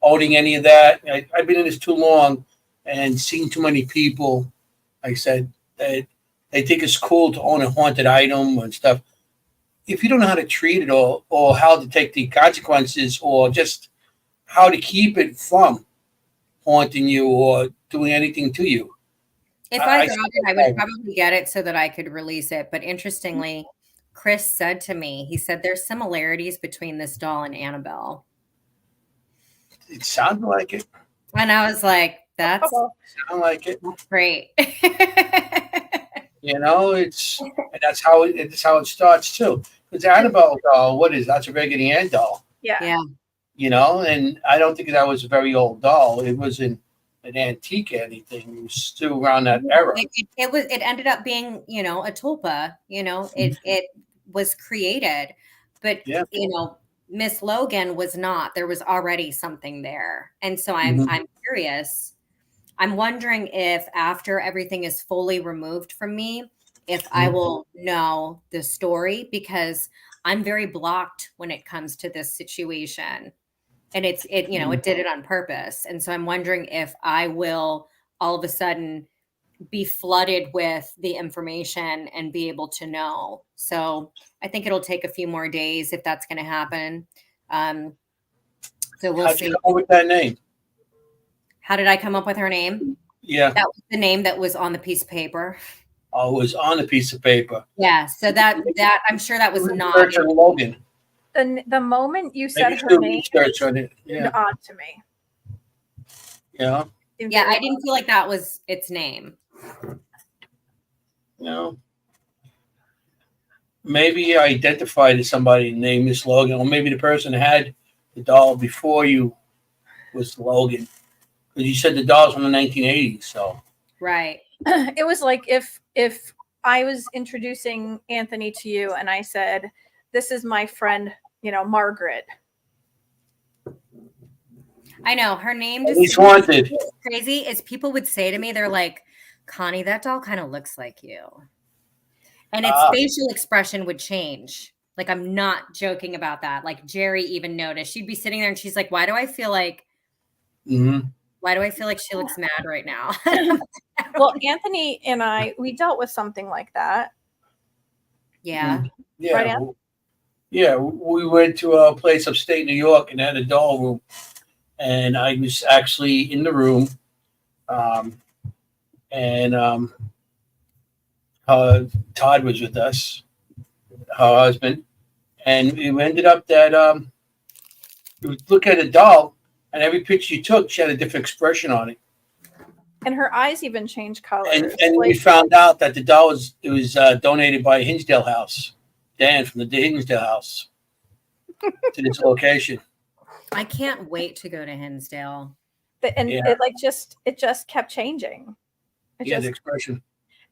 Owning any of that. I've been in this too long and seen too many people. Like I said, that they think it's cool to own a haunted item and stuff. If you don't know how to treat it or how to take the consequences or just how to keep it from haunting you or doing anything to you. If I got it, I would probably get it so that I could release it. But interestingly, Chris said to me, he said, there's similarities between this doll and Annabelle. It sounded like it. And I was like, that's great. That's how it starts too. Because Annabelle doll, that's a Raggedy Ann doll. Yeah. And I don't think that was a very old doll. It wasn't an antique or anything. It was still around that era. It ended up being, a tulpa. It was created, but Miss Logan was not. There was already something there, and so I'm curious. I'm wondering if after everything is fully removed from me, if I will know the story, because I'm very blocked when it comes to this situation. And it did it on purpose. And so I'm wondering if I will all of a sudden be flooded with the information and be able to know. So I think it'll take a few more days if that's going to happen. So we'll see. How'd you come up with that name? How did I come up with her name? Yeah. That was the name that was on the piece of paper. Oh, it was on the piece of paper. Yeah. So that I'm sure that was not Logan. The moment you said her name, it odd to me. Yeah. Yeah, I didn't feel like that was its name. Maybe you identified as somebody named Miss Logan, or maybe the person had the doll before you was Logan. Because you said the doll's from the 1980s, so. Right. It was like if I was introducing Anthony to you and I said, this is my friend, Margaret. I know her name. He's haunted. Crazy is people would say to me, they're like, Cahni, that doll kind of looks like you. And its facial expression would change. Like, I'm not joking about that. Like, Jerry even noticed. She'd be sitting there and she's like, why do I feel like she looks mad right now? Well, Anthony and I, we dealt with something like that. Yeah. Yeah. Right, Ann? Yeah. We went to a place upstate New York and had a doll room. And I was actually in the room. Todd was with us, her husband. And it ended up that we look at a doll, and every picture you took, she had a different expression on it. And her eyes even changed colors. And we found out that the doll was donated by Hinsdale House, Dan from the Hinsdale House, to this location. I can't wait to go to Hinsdale. It just kept changing. The expression.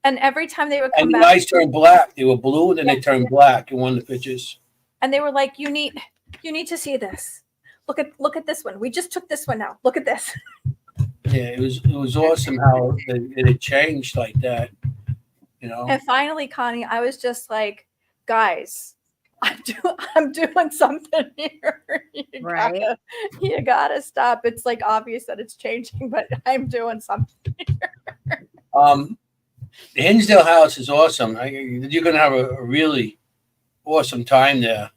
And every time they would come And the back, eyes turned black. They were blue, and then they turned black in one of the pictures. and they were like, you need to see this. Look at this one. We just took this one now. Look at this. Yeah, it was awesome how it had changed like that. You know. And finally, Connie, I was just like, guys, I'm doing something here. Right. You gotta stop. It's like obvious that it's changing, but I'm doing something here. The Hinsdale house is awesome. You're going to have a really awesome time there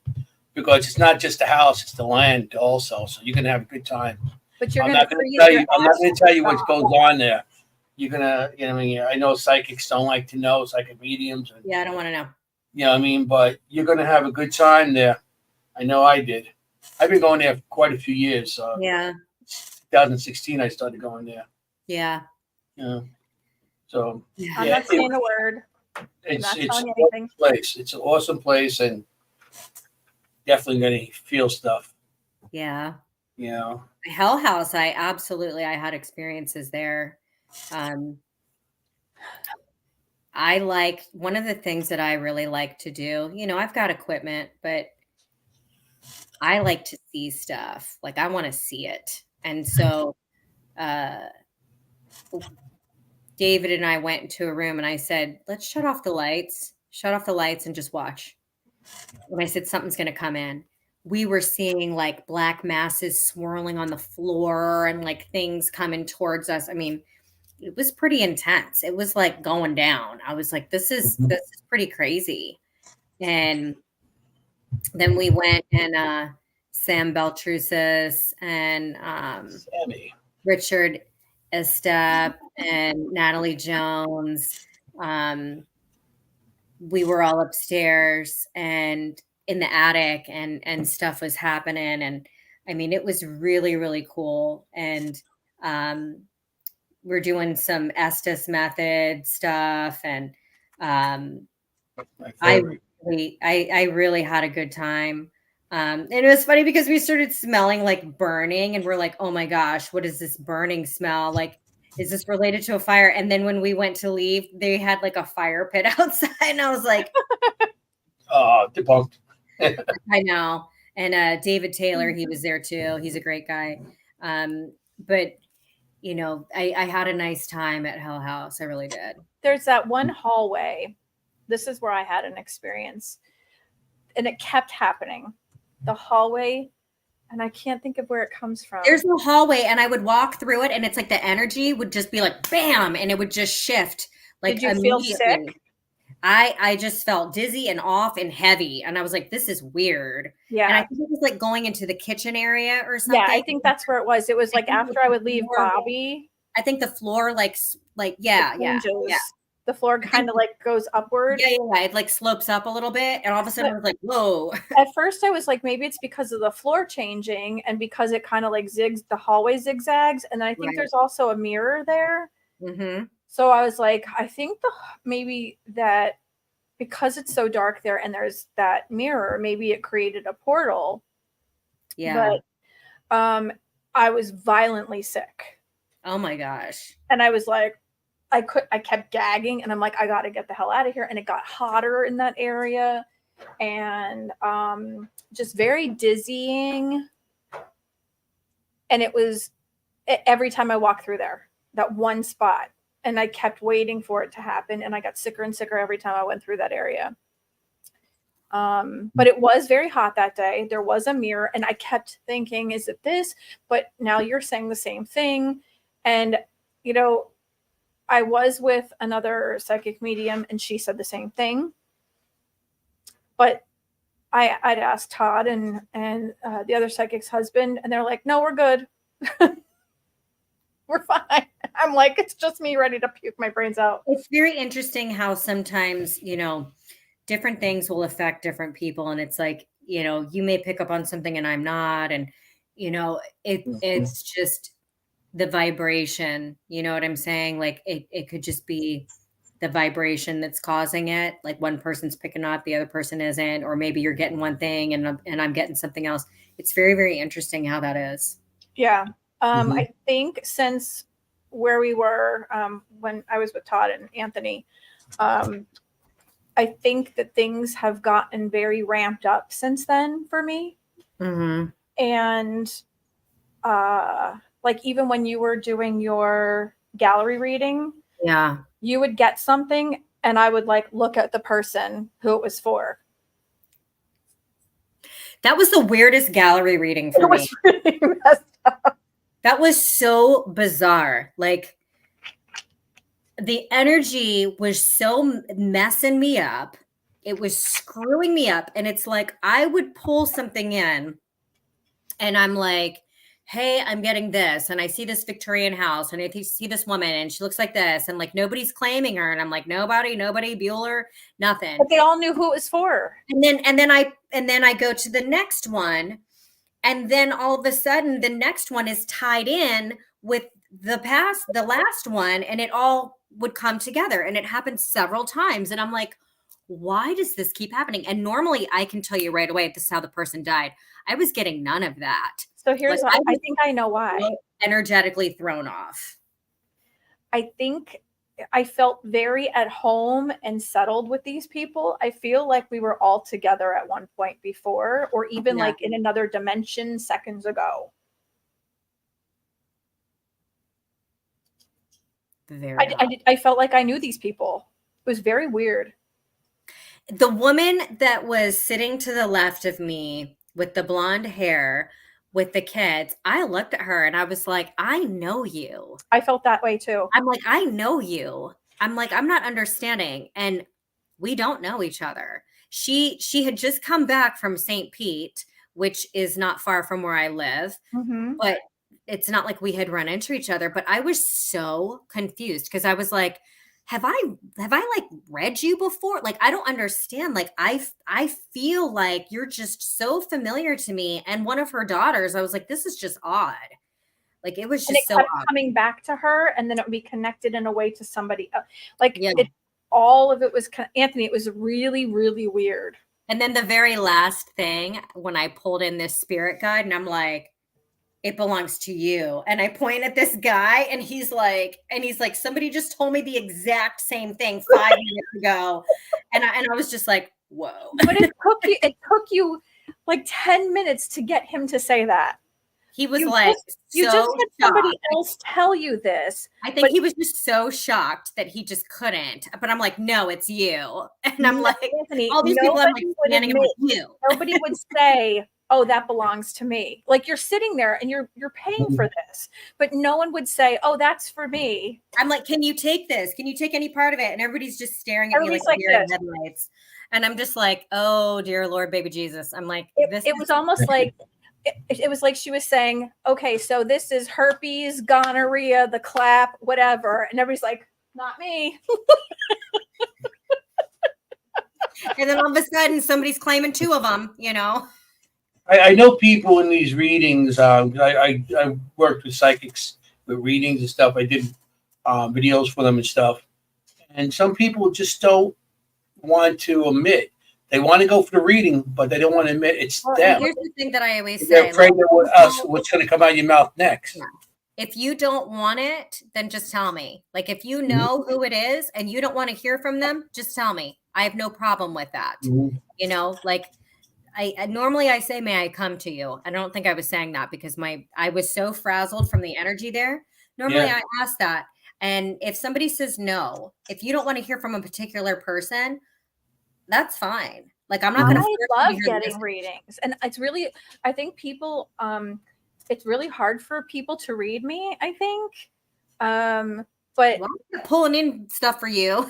because it's not just the house; it's the land also. So you're going to have a good time. But you're I'm gonna not going to tell you what goes on there. You're gonna, you know, what I mean, I know psychics don't like to know, psychic mediums. And, Yeah, I don't want to know. you know what I mean? But you're going to have a good time there. I know I did. I've been going there for quite a few years. Yeah. 2016, I started going there. Yeah. Yeah. So I'm not saying a word. it's not an telling you awesome anything. place. It's an awesome place, and definitely going to feel stuff. Yeah. You know. Hell House, I had experiences there. I like one of the things that I really like to do, you know, I've got equipment, but I like to see stuff. Like I want to see it. And so David and I went into a room and I said, let's shut off the lights and just watch. And I said, something's going to come in. We were seeing like black masses swirling on the floor and like things coming towards us. I mean, it was pretty intense. It was like going down. I was like, this is pretty crazy. And then we went and Sam Beltrusis and Sammy. Richard Estep and Natalie Jones. We were all upstairs and in the attic and stuff was happening. And I mean, it was really, really cool. And we're doing some Estes method stuff. And I really had a good time. And it was funny because we started smelling like burning and we're like, oh my gosh, what is this burning smell? Like, is this related to a fire? And then when we went to leave, they had like a fire pit outside. And I was like, debunked. I know. And David Taylor, he was there too. He's a great guy. But you know, I had a nice time at Hell House. I really did. There's that one hallway. This is where I had an experience. And it kept happening. The hallway, and I can't think of where it comes from. There's no hallway, and I would walk through it, and it's like the energy would just be like bam, and it would just shift. Like, did you feel sick? I just felt dizzy and off and heavy, and I was like, this is weird. Yeah. And I think it was like going into the kitchen area or something. Yeah, I think that's where it was. It was like after I would leave Bobby. I think the floor yeah. The floor kind of like goes upward. Yeah. It like slopes up a little bit. And all of a sudden I was like, whoa. At first I was like, maybe it's because of the floor changing and because it kind of like zigs, the hallway zigzags. And I think there's also a mirror there. Mm-hmm. So I was like, I think maybe that because it's so dark there and there's that mirror, maybe it created a portal. Yeah. But I was violently sick. Oh my gosh. And I was like, I kept gagging and I'm like, I got to get the hell out of here. And it got hotter in that area and just very dizzying. And it was every time I walked through there, that one spot. And I kept waiting for it to happen. And I got sicker and sicker every time I went through that area. But it was very hot that day. There was a mirror and I kept thinking, is it this? But now you're saying the same thing. And, you know, I was with another psychic medium and she said the same thing. But I'd asked Todd and the other psychic's husband, and they're like, no, we're good. We're fine. I'm like, it's just me ready to puke my brains out. It's very interesting how sometimes, you know, different things will affect different people. And it's like, you know, you may pick up on something and I'm not. And, you know, it's just the vibration, you know what I'm saying? Like it could just be the vibration that's causing it. Like one person's picking up, the other person isn't, or maybe you're getting one thing and I'm getting something else. It's very, very interesting how that is. Yeah. I think since where we were when I was with Todd and Anthony. I think that things have gotten very ramped up since then for me. Mm-hmm. And like even when you were doing your gallery reading, Yeah. you would get something and I would like look at the person who it was for. That was the weirdest gallery reading for It me. was really messed up. That was so bizarre. Like the energy was so messing me up. It was screwing me up. And it's like I would pull something in and I'm like, hey, I'm getting this. And I see this Victorian house and I see this woman and she looks like this. And like nobody's claiming her. And I'm like, nobody, Bueller, nothing. But they all knew who it was for. And then I go to the next one. And then all of a sudden the next one is tied in with the last one, and it all would come together. And it happened several times. And I'm like, why does this keep happening? And normally I can tell you right away, this is how the person died. I was getting none of that. So here's Like, what I think I know why. Energetically thrown off. I think I felt very at home and settled with these people. I feel like we were all together at one point before, or even Yeah. like in another dimension seconds ago. I felt like I knew these people. It was very weird. The woman that was sitting to the left of me with the blonde hair with the kids, I looked at her and I was like, I know you. I felt that way too. I'm like, I know you. I'm like, I'm not understanding. And we don't know each other. She had just come back from St. Pete, which is not far from where I live, Mm-hmm. but it's not like we had run into each other. But I was so confused because I was like, have I like read you before? Like, I don't understand. Like, I feel like you're just so familiar to me. And one of her daughters, I was like, this is just odd. Like, it was And just it so kept odd. coming back to her, and then it would be connected in a way to somebody else. Like Yeah. all of it was Anthony. It was really, really weird. And then the very last thing, when I pulled in this spirit guide, and I'm like, it belongs to you. And I point at this guy, and he's like, somebody just told me the exact same thing 5 minutes ago. And I was just like, whoa. But it took you like 10 minutes to get him to say that. He was You like, You so just had somebody shocked. else tell you this. I think he was just so shocked that he just couldn't. But I'm like, no, it's you. And I'm like, Anthony, all these people, I'm like, nobody would standing admit, with you. nobody would say, oh, that belongs to me. Like you're sitting there and you're paying for this, but no one would say, oh, that's for me. I'm like, can you take this? Can you take any part of it? And everybody's just staring at me like deer in headlights. And I'm just like, oh, dear Lord, baby Jesus. I'm like, it was almost like, it was like she was saying, okay, so this is herpes, gonorrhea, the clap, whatever. And everybody's like, not me. And then all of a sudden somebody's claiming two of them, you know. I know people in these readings. I worked with psychics with readings and stuff. I did videos for them and stuff. And some people just don't want to admit. They want to go for the reading, but they don't want to admit it's them. Here's the thing that I always say. They're afraid of what's going to come out of your mouth next. Yeah. If you don't want it, then just tell me. Like if you know who it is and you don't want to hear from them, just tell me. I have no problem with that. Mm-hmm. You know, like I normally I say, may I come to you? I don't think I was saying that because I was so frazzled from the energy there. Normally I ask that. And if somebody says no, if you don't want to hear from a particular person, that's fine. Like I'm not going to. I love getting readings, and it's really, I think people, it's really hard for people to read me. I think, but well, I'm pulling in stuff for you.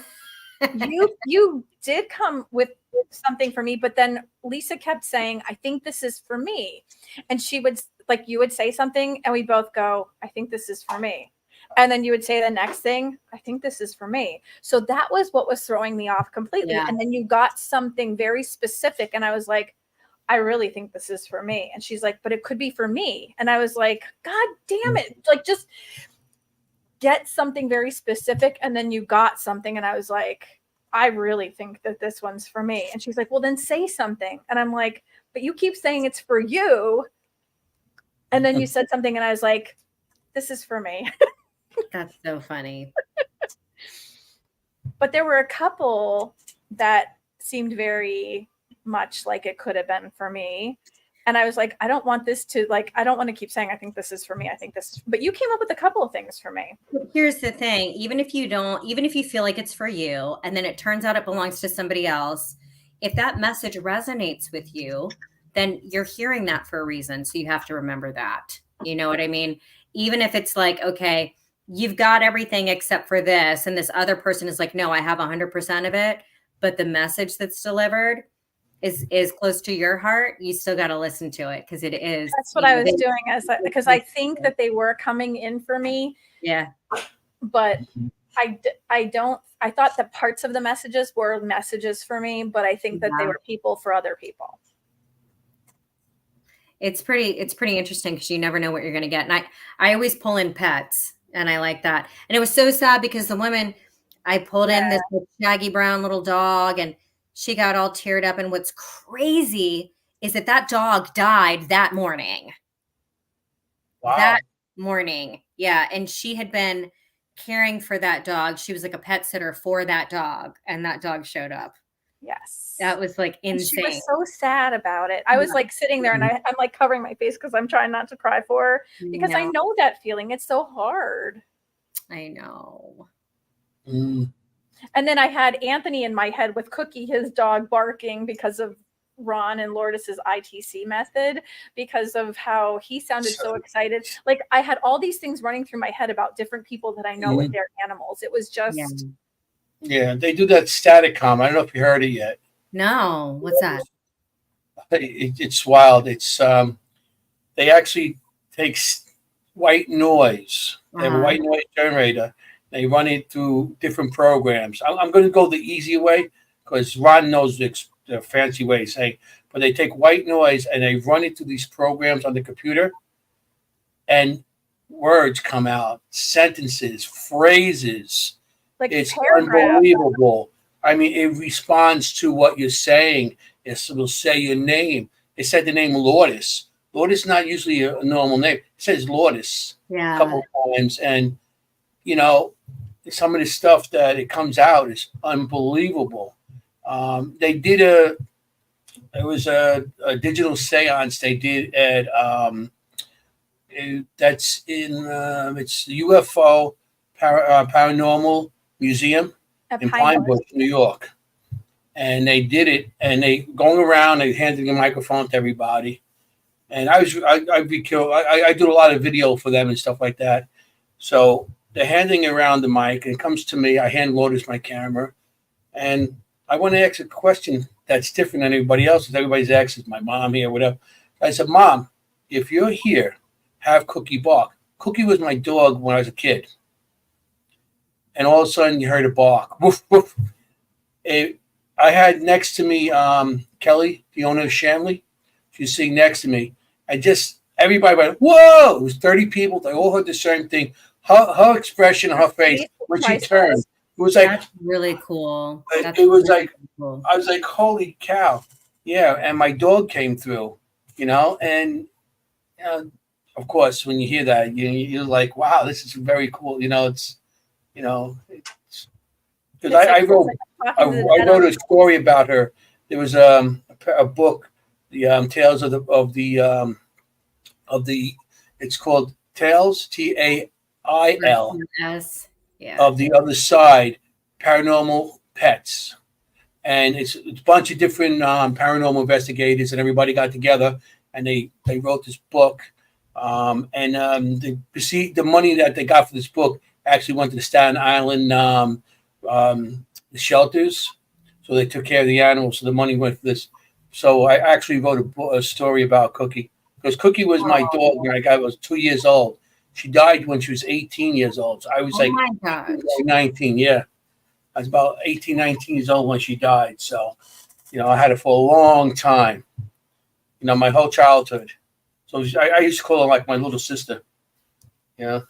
you did come with something for me, but then Lisa kept saying, I think this is for me. And she would, like, you would say something and we both go, I think this is for me. And then you would say the next thing, I think this is for me. So that was what was throwing me off completely. Yeah. And then you got something very specific. And I was like, I really think this is for me. And she's like, but it could be for me. And I was like, God damn it. Like, just get something very specific. And then you got something. And I was like, I really think that this one's for me. And she's like, well, then say something. And I'm like, but you keep saying it's for you. And then you said something and I was like, this is for me. That's so funny. But there were a couple that seemed very much like it could have been for me. And I was like, I don't want this to, like, I don't want to keep saying, I think this is for me. I think this is, but you came up with a couple of things for me. Here's the thing. Even if you feel like it's for you, and then it turns out it belongs to somebody else, if that message resonates with you, then you're hearing that for a reason. So you have to remember that. You know what I mean? Even if it's like, okay, you've got everything except for this, and this other person is like, no, I have 100% of it, but the message that's delivered is close to your heart, you still got to listen to it, because it is. That's what I was doing, because I think that they were coming in for me. Yeah. But I thought that parts of the messages were messages for me, but I think that they were people for other people. It's pretty interesting, because you never know what you're going to get. And I always pull in pets, and I like that. And it was so sad, because the woman, I pulled in this shaggy brown little dog, and she got all teared up. And what's crazy is that dog died that morning. Wow. That morning. Yeah. And she had been caring for that dog. She was like a pet sitter for that dog, and that dog showed up. Yes. That was like insane. She was so sad about it. I was like sitting there, and I'm like covering my face because I'm trying not to cry for her, because I know that feeling. It's so hard. I know. And then I had Anthony in my head with Cookie, his dog, barking because of Ron and Lourdes' ITC method, because of how he sounded so excited. Like, I had all these things running through my head about different people that I know with their animals. It was just... Yeah, they do that static calm. I don't know if you heard it yet. No. What's that? It's wild. It's they actually take white noise. They have a white noise generator. They run it through different programs. I'm going to go the easy way, because Ron knows the fancy way, say, but they take white noise and they run it through these programs on the computer, and words come out, sentences, phrases. like It's paragraph. unbelievable. I mean, it responds to what you're saying. It will say your name. It said the name Lourdes. Lourdes is not usually a normal name. It says Lourdes a couple of times. And, you know, some of the stuff that it comes out is unbelievable. They did it was a digital seance they did at, that's in, it's the UFO Paranormal Museum in Pine Bush, New York. And they did it, and they going around, they handed the microphone to everybody. And I do a lot of video for them and stuff like that. So they're handing around the mic, and it comes to me. I hand Lourdes my camera, and I want to ask a question that's different than everybody else's. Everybody's asking, my mom here, whatever. I said, Mom, if you're here, have Cookie bark. Cookie was my dog when I was a kid. And all of a sudden, you heard a bark. Woof, woof. I had next to me Kelly, the owner of Shanley. She's sitting next to me. And just everybody went, whoa! It was 30 people. They all heard the same thing. Her expression on her face when she turned, it was like, that's really cool. It was like, cool. I was like, holy cow. Yeah. And my dog came through, you know, and of course, when you hear that, you're like, wow, this is very cool. You know, it's, you know, because I wrote a story about her. There was a book, the Tales of the it's called Tales, TAIL, of the Other Side, Paranormal Pets. And it's a bunch of different paranormal investigators, and everybody got together and they wrote this book. The money that they got for this book actually went to the Staten Island the shelters. So they took care of the animals. So the money went for this. So I actually wrote a story about Cookie, because Cookie was my dog when I was 2 years old. She died when she was 18 years old. So I was 19. Yeah. I was about 18, 19 years old when she died. So, you know, I had her for a long time, you know, my whole childhood. So I used to call her like my little sister, you know.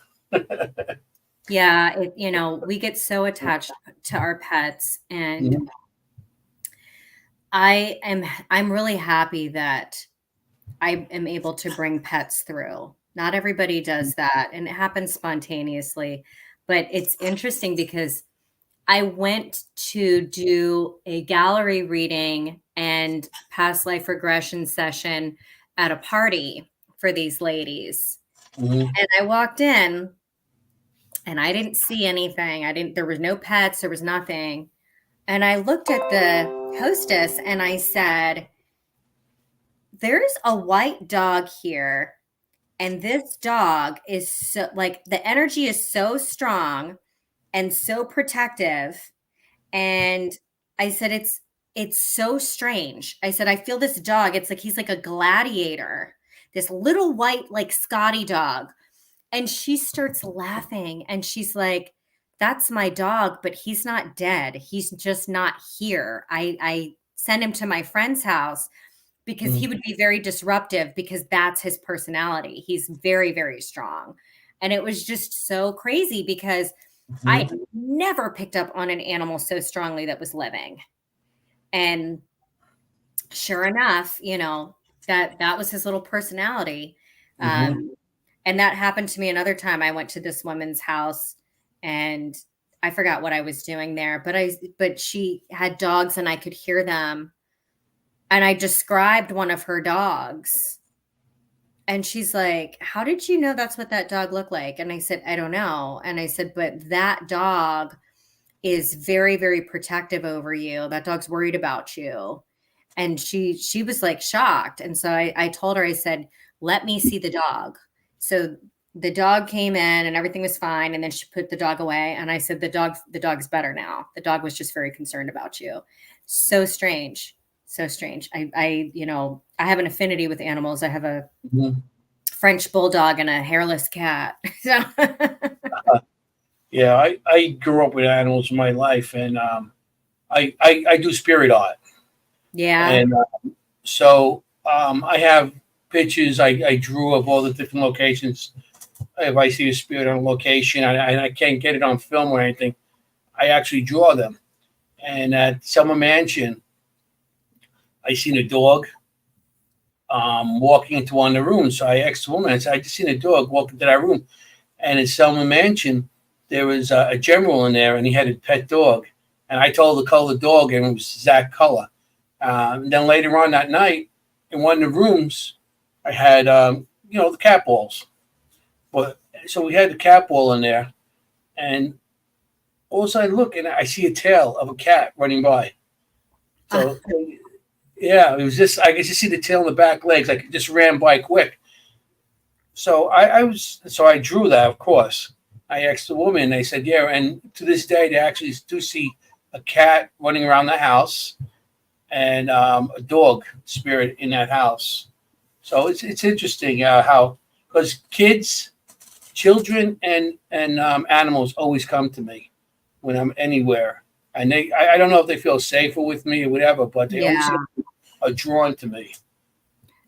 Yeah, you know, we get so attached to our pets, and I'm really happy that I am able to bring pets through, Not everybody does that, and it happens spontaneously. But it's interesting because I went to do a gallery reading and past life regression session at a party for these ladies. Mhm. And I walked in and I didn't see anything. There was no pets, there was nothing. And I looked at the hostess and I said, there's a white dog here. And this dog is so, like, the energy is so strong and so protective. And I said, it's so strange. I said, I feel this dog. It's like he's like a gladiator, this little white, like Scotty dog. And she starts laughing and she's like, that's my dog, but he's not dead. He's just not here. I sent him to my friend's house because he would be very disruptive because that's his personality. He's very, very strong. And it was just so crazy because I never picked up on an animal so strongly that was living. And sure enough, that was his little personality. And that happened to me another time. I went to this woman's house and I forgot what I was doing there, but she had dogs and I could hear them. And I described one of her dogs. And she's like, how did you know that's what that dog looked like? And I said, I don't know. And I said, but that dog is very, very protective over you. That dog's worried about you. And she was like shocked. And so I told her, I said, let me see the dog. So the dog came in and everything was fine. And then she put the dog away. And I said, the dog's better now. The dog was just very concerned about you. So strange. So strange. I have an affinity with animals. I have a French bulldog and a hairless cat. So Yeah, I grew up with animals in my life, and I do spirit art. yeah. And so I have pictures I drew of all the different locations. If I see a spirit on a location and I can't get it on film or anything, I actually draw them. And at Summer Mansion, I seen a dog walking into one of the rooms. So I asked the woman, I said, I just seen a dog walk into that room. And in Selma Mansion, there was a general in there and he had a pet dog. And I told the color dog and it was that color. And then later on that night, in one of the rooms, I had, the cat balls. But so we had the cat ball in there. And all of a sudden I look and I see a tail of a cat running by. So yeah, it was just I could just see the tail and the back legs. Like it just ran by quick. So I drew that, of course. I asked the woman, and they said, yeah. And to this day, they actually do see a cat running around the house and a dog spirit in that house. So it's interesting how because children, and animals always come to me when I'm anywhere, and I don't know if they feel safer with me or whatever, but they always are drawn to me.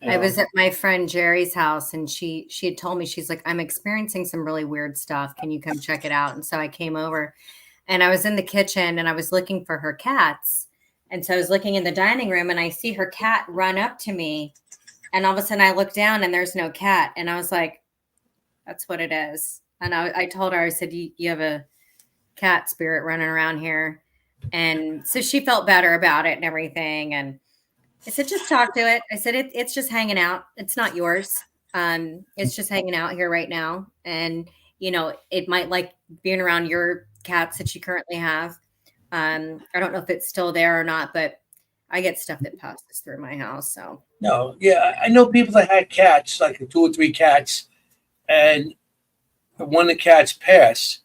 I was at my friend Jerry's house and she had told me, she's like, I'm experiencing some really weird stuff. Can you come check it out? And so I came over and I was in the kitchen and I was looking for her cats. And so I was looking in the dining room and I see her cat run up to me. And all of a sudden I look down and there's no cat. And I was like, that's what it is. And I told her, I said, you have a cat spirit running around here. And so she felt better about it and everything. And I said, just talk to it. I said, it's just hanging out. It's not yours. It's just hanging out here right now. And, it might like being around your cats that you currently have. I don't know if it's still there or not, but I get stuff that passes through my house. So no, yeah, I know people that had cats, like 2 or 3 cats, and one of the cats passed,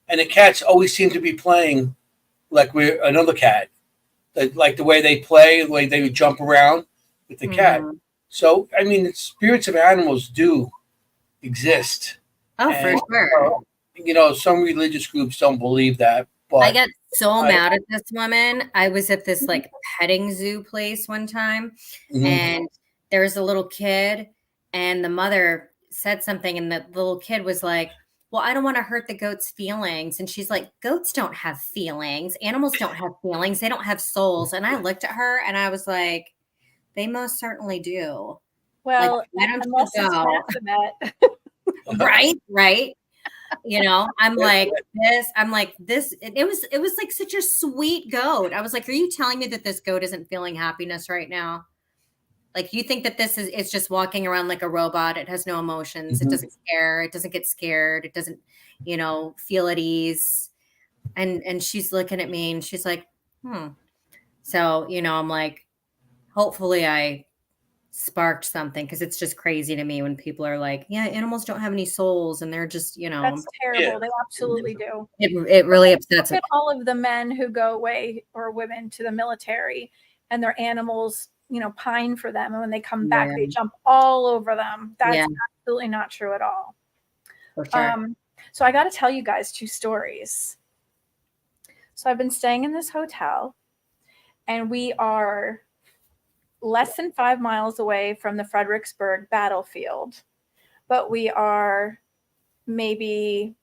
and the cats always seem to be playing like we're another cat. Like the way they play, the way they would jump around with the cat. So, I mean, the spirits of animals do exist. Oh, and, for sure. Some religious groups don't believe that. But I got so mad at this woman. I was at this like petting zoo place one time, and there was a little kid, and the mother said something, and the little kid was like, well, I don't want to hurt the goat's feelings. And she's like, goats don't have feelings. Animals don't have feelings. They don't have souls. And I looked at her and I was like, they most certainly do. Well, like, unless it's Baphomet. Right. You know, I'm like this. It was like such a sweet goat. I was like, are you telling me that this goat isn't feeling happiness right now? Like, you think that this is, it's just walking around like a robot. It has no emotions. It doesn't care. It doesn't get scared. It doesn't, feel at ease. And she's looking at me and she's like, So, I'm like, hopefully I sparked something, because it's just crazy to me when people are like, yeah, animals don't have any souls and they're just, That's terrible. They absolutely do. it really upsets me. Look at all of the men who go away, or women, to the military, and their animals, pine for them, and when they come back, they jump all over them. That's absolutely not true at all. For sure. So I got to tell you guys 2 stories. So I've been staying in this hotel, and we are less than 5 miles away from the Fredericksburg battlefield, but we are maybe,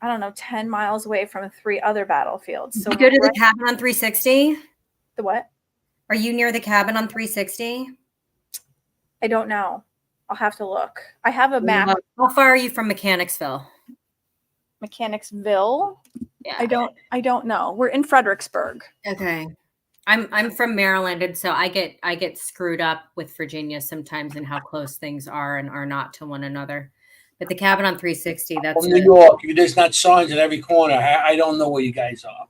I don't know, 10 miles away from 3 other battlefields. So you go to the cabin on 360? The what? Are you near the cabin on 360? I don't know. I'll have to look. I have a map. How far are you from Mechanicsville? Mechanicsville? Yeah. I don't know. We're in Fredericksburg. Okay. I'm from Maryland, and so I get screwed up with Virginia sometimes and how close things are and are not to one another. But the cabin on 360, that's From New York. There's not signs in every corner. I don't know where you guys are.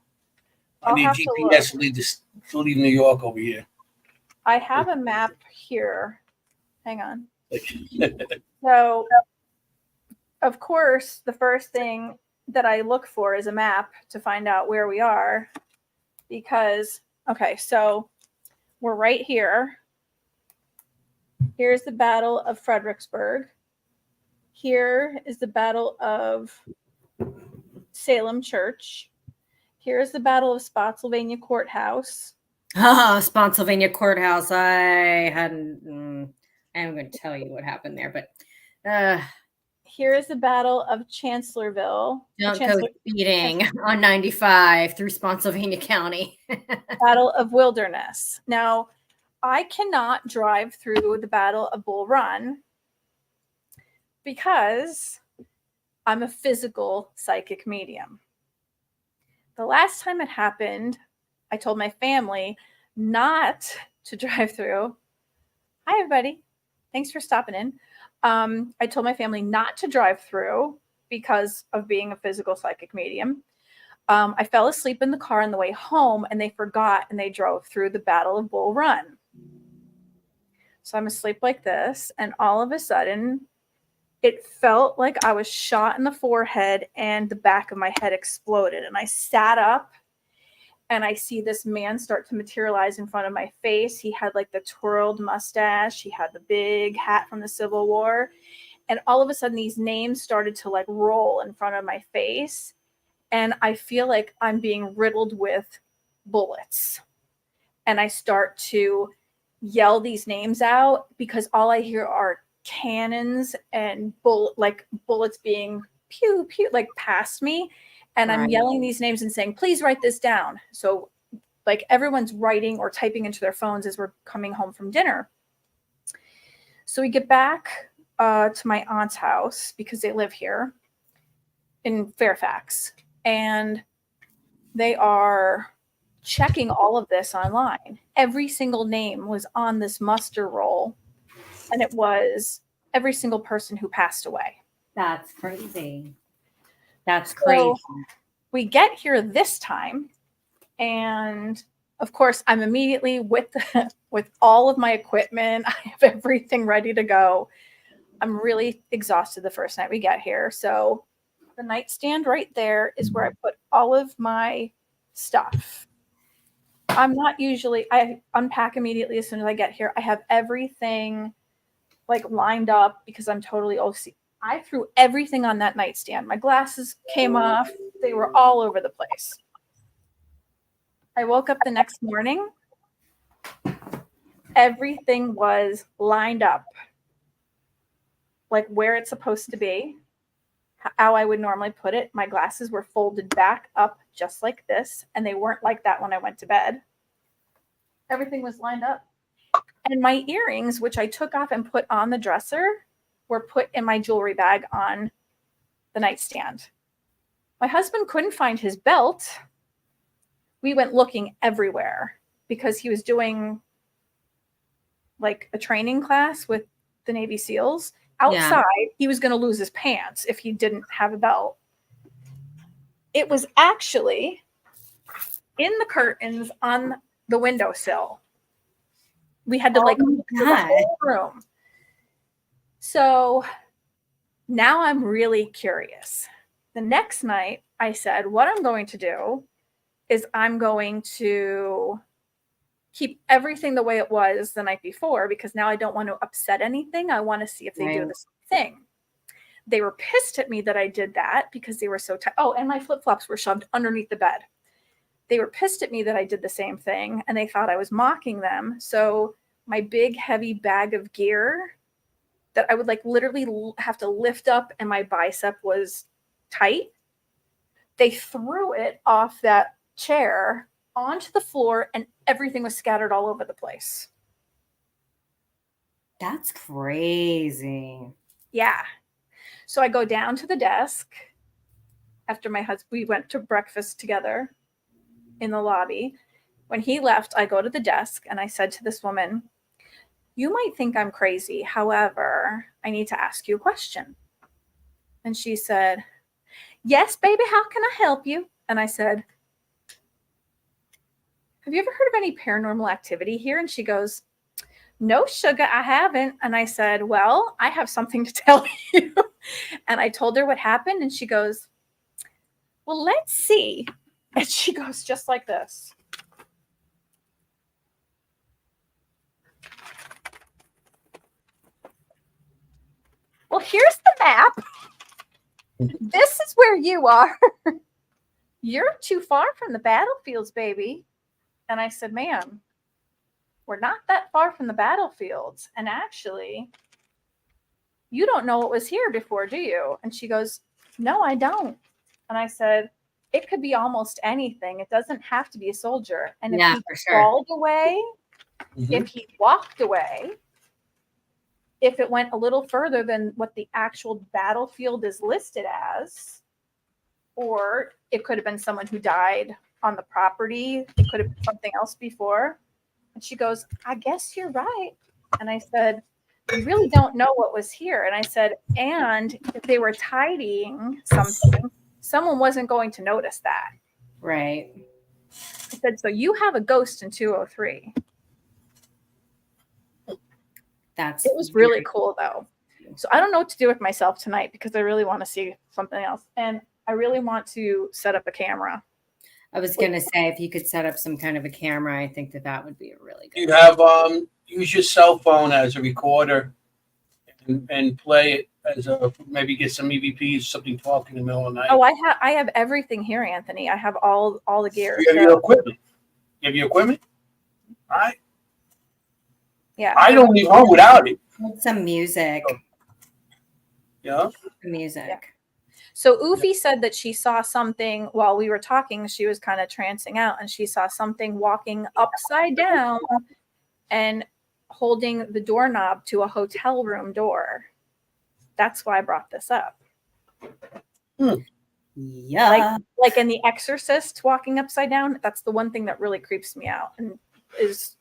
I need GPS to leave New York over here. I have a map here. Hang on. So, of course, the first thing that I look for is a map to find out where we are, because, okay, so we're right here. Here's the Battle of Fredericksburg. Here is the Battle of Salem Church. Here's the Battle of Spotsylvania Courthouse. Oh, Spotsylvania Courthouse. I'm going to tell you what happened there, but here is the Battle of Chancellorsville. Don't go speeding on 95 through Spotsylvania County. Battle of Wilderness. Now, I cannot drive through the Battle of Bull Run because I'm a physical psychic medium. The last time it happened, I told my family not to drive through. Hi, everybody. Thanks for stopping in. I told my family not to drive through because of being a physical psychic medium. I fell asleep in the car on the way home, and they forgot, and they drove through the Battle of Bull Run. So I'm asleep like this, and all of a sudden, it felt like I was shot in the forehead and the back of my head exploded. And I sat up, and I see this man start to materialize in front of my face. He had like the twirled mustache. He had the big hat from the Civil War. And all of a sudden, these names started to like roll in front of my face. And I feel like I'm being riddled with bullets. And I start to yell these names out because all I hear are cannons and bullets being pew, pew, like past me. And I'm yelling these names and saying, please write this down. So like everyone's writing or typing into their phones as we're coming home from dinner. So we get back to my aunt's house because they live here in Fairfax. And they are checking all of this online. Every single name was on this muster roll. And it was every single person who passed away. That's crazy. That's crazy. So we get here this time, and of course, I'm immediately with all of my equipment. I have everything ready to go. I'm really exhausted the first night we get here. So the nightstand right there is where I put all of my stuff. I unpack immediately as soon as I get here. I have everything like lined up because I'm totally OCD. I threw everything on that nightstand. My glasses came off. They were all over the place. I woke up the next morning. Everything was lined up like where it's supposed to be, how I would normally put it. My glasses were folded back up just like this, and they weren't like that when I went to bed. Everything was lined up. And my earrings, which I took off and put on the dresser, were put in my jewelry bag on the nightstand. My husband couldn't find his belt. We went looking everywhere because he was doing like a training class with the Navy SEALs. Outside, he was going to lose his pants if he didn't have a belt. It was actually in the curtains on the windowsill. We had to look through the whole room. So now I'm really curious. The next night, I said, what I'm going to do is I'm going to keep everything the way it was the night before, because now I don't want to upset anything. I want to see if they do the same thing. They were pissed at me that I did that because they were so tight. Oh, and my flip-flops were shoved underneath the bed. They were pissed at me that I did the same thing, and they thought I was mocking them. So my big, heavy bag of gear that I would like literally have to lift up and my bicep was tight, they threw it off that chair onto the floor and everything was scattered all over the place. That's crazy. Yeah. So I go down to the desk after my husband, we went to breakfast together in the lobby. When he left, I go to the desk and I said to this woman, you might think I'm crazy. However, I need to ask you a question. And she said, yes, baby, how can I help you? And I said, have you ever heard of any paranormal activity here? And she goes, no, sugar, I haven't. And I said, well, I have something to tell you. And I told her what happened. And she goes, well, let's see. And she goes just like this. Well, here's the map. This is where you are. You're too far from the battlefields, baby. And I said, ma'am, we're not that far from the battlefields. And actually, you don't know what was here before, do you? And she goes, no, I don't. And I said, it could be almost anything. It doesn't have to be a soldier. And if he crawled away, if he walked away, if it went a little further than what the actual battlefield is listed as, or it could have been someone who died on the property. It could have been something else before. And she goes, I guess you're right. And I said, you really don't know what was here. And I said, and if they were tidying something, someone wasn't going to notice that. Right. I said, so you have a ghost in 203. It was really cool, though. So I don't know what to do with myself tonight because I really want to see something else. And I really want to set up a camera. I was going to say, if you could set up some kind of a camera, I think that would be a really good. You have use your cell phone as a recorder and play it as a, maybe get some EVPs, something talking in the middle of the night. Oh, I have everything here, Anthony. I have all the gear. You have your equipment. You have your equipment? All right. Yeah. I don't leave home without it. Some music. Yeah. Music. Yeah. So Ufi said that she saw something while we were talking. She was kind of trancing out and she saw something walking upside down and holding the doorknob to a hotel room door. That's why I brought this up. Yeah. Like in The Exorcist walking upside down. That's the one thing that really creeps me out and is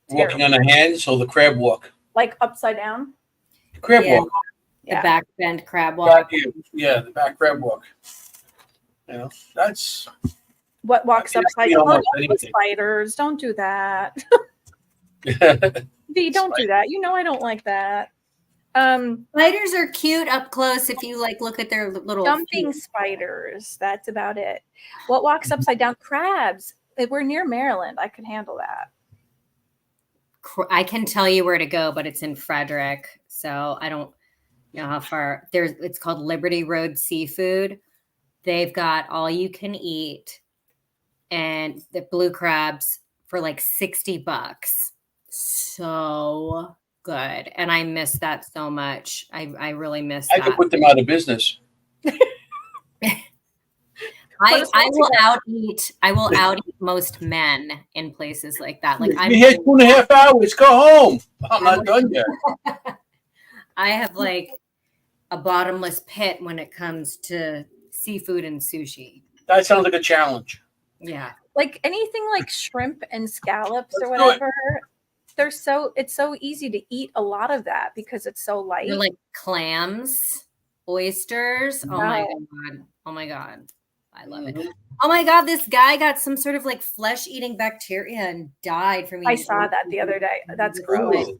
terrible. Walking on the hands or the crab walk? Like upside down? The crab walk. The back bend crab walk. The back crab walk. You know, that's what walks upside down. Oh, don't spiders. Don't do that. V, don't do that. You know I don't like that. Spiders are cute up close if you like look at their little jumping spiders. That's about it. What walks upside down? Crabs. We're near Maryland. I could handle that. I can tell you where to go, but it's in Frederick, so I don't know how far. It's called Liberty Road Seafood. They've got all you can eat and the blue crabs for like $60. So good. And I miss that so much. I really miss that. I could put them out of business. I will out eat most men in places like that. Like I'm here 2.5 hours. Go home. I'm not done yet. I have like a bottomless pit when it comes to seafood and sushi. That sounds like a challenge. Yeah. Like anything like shrimp and scallops or Let's do it. whatever. It's so easy to eat a lot of that because it's so light. They're like clams, oysters. Oh my God. Oh my God. I love it. Oh my God, this guy got some sort of like flesh-eating bacteria and died from eating. I saw that the other day. That's gross.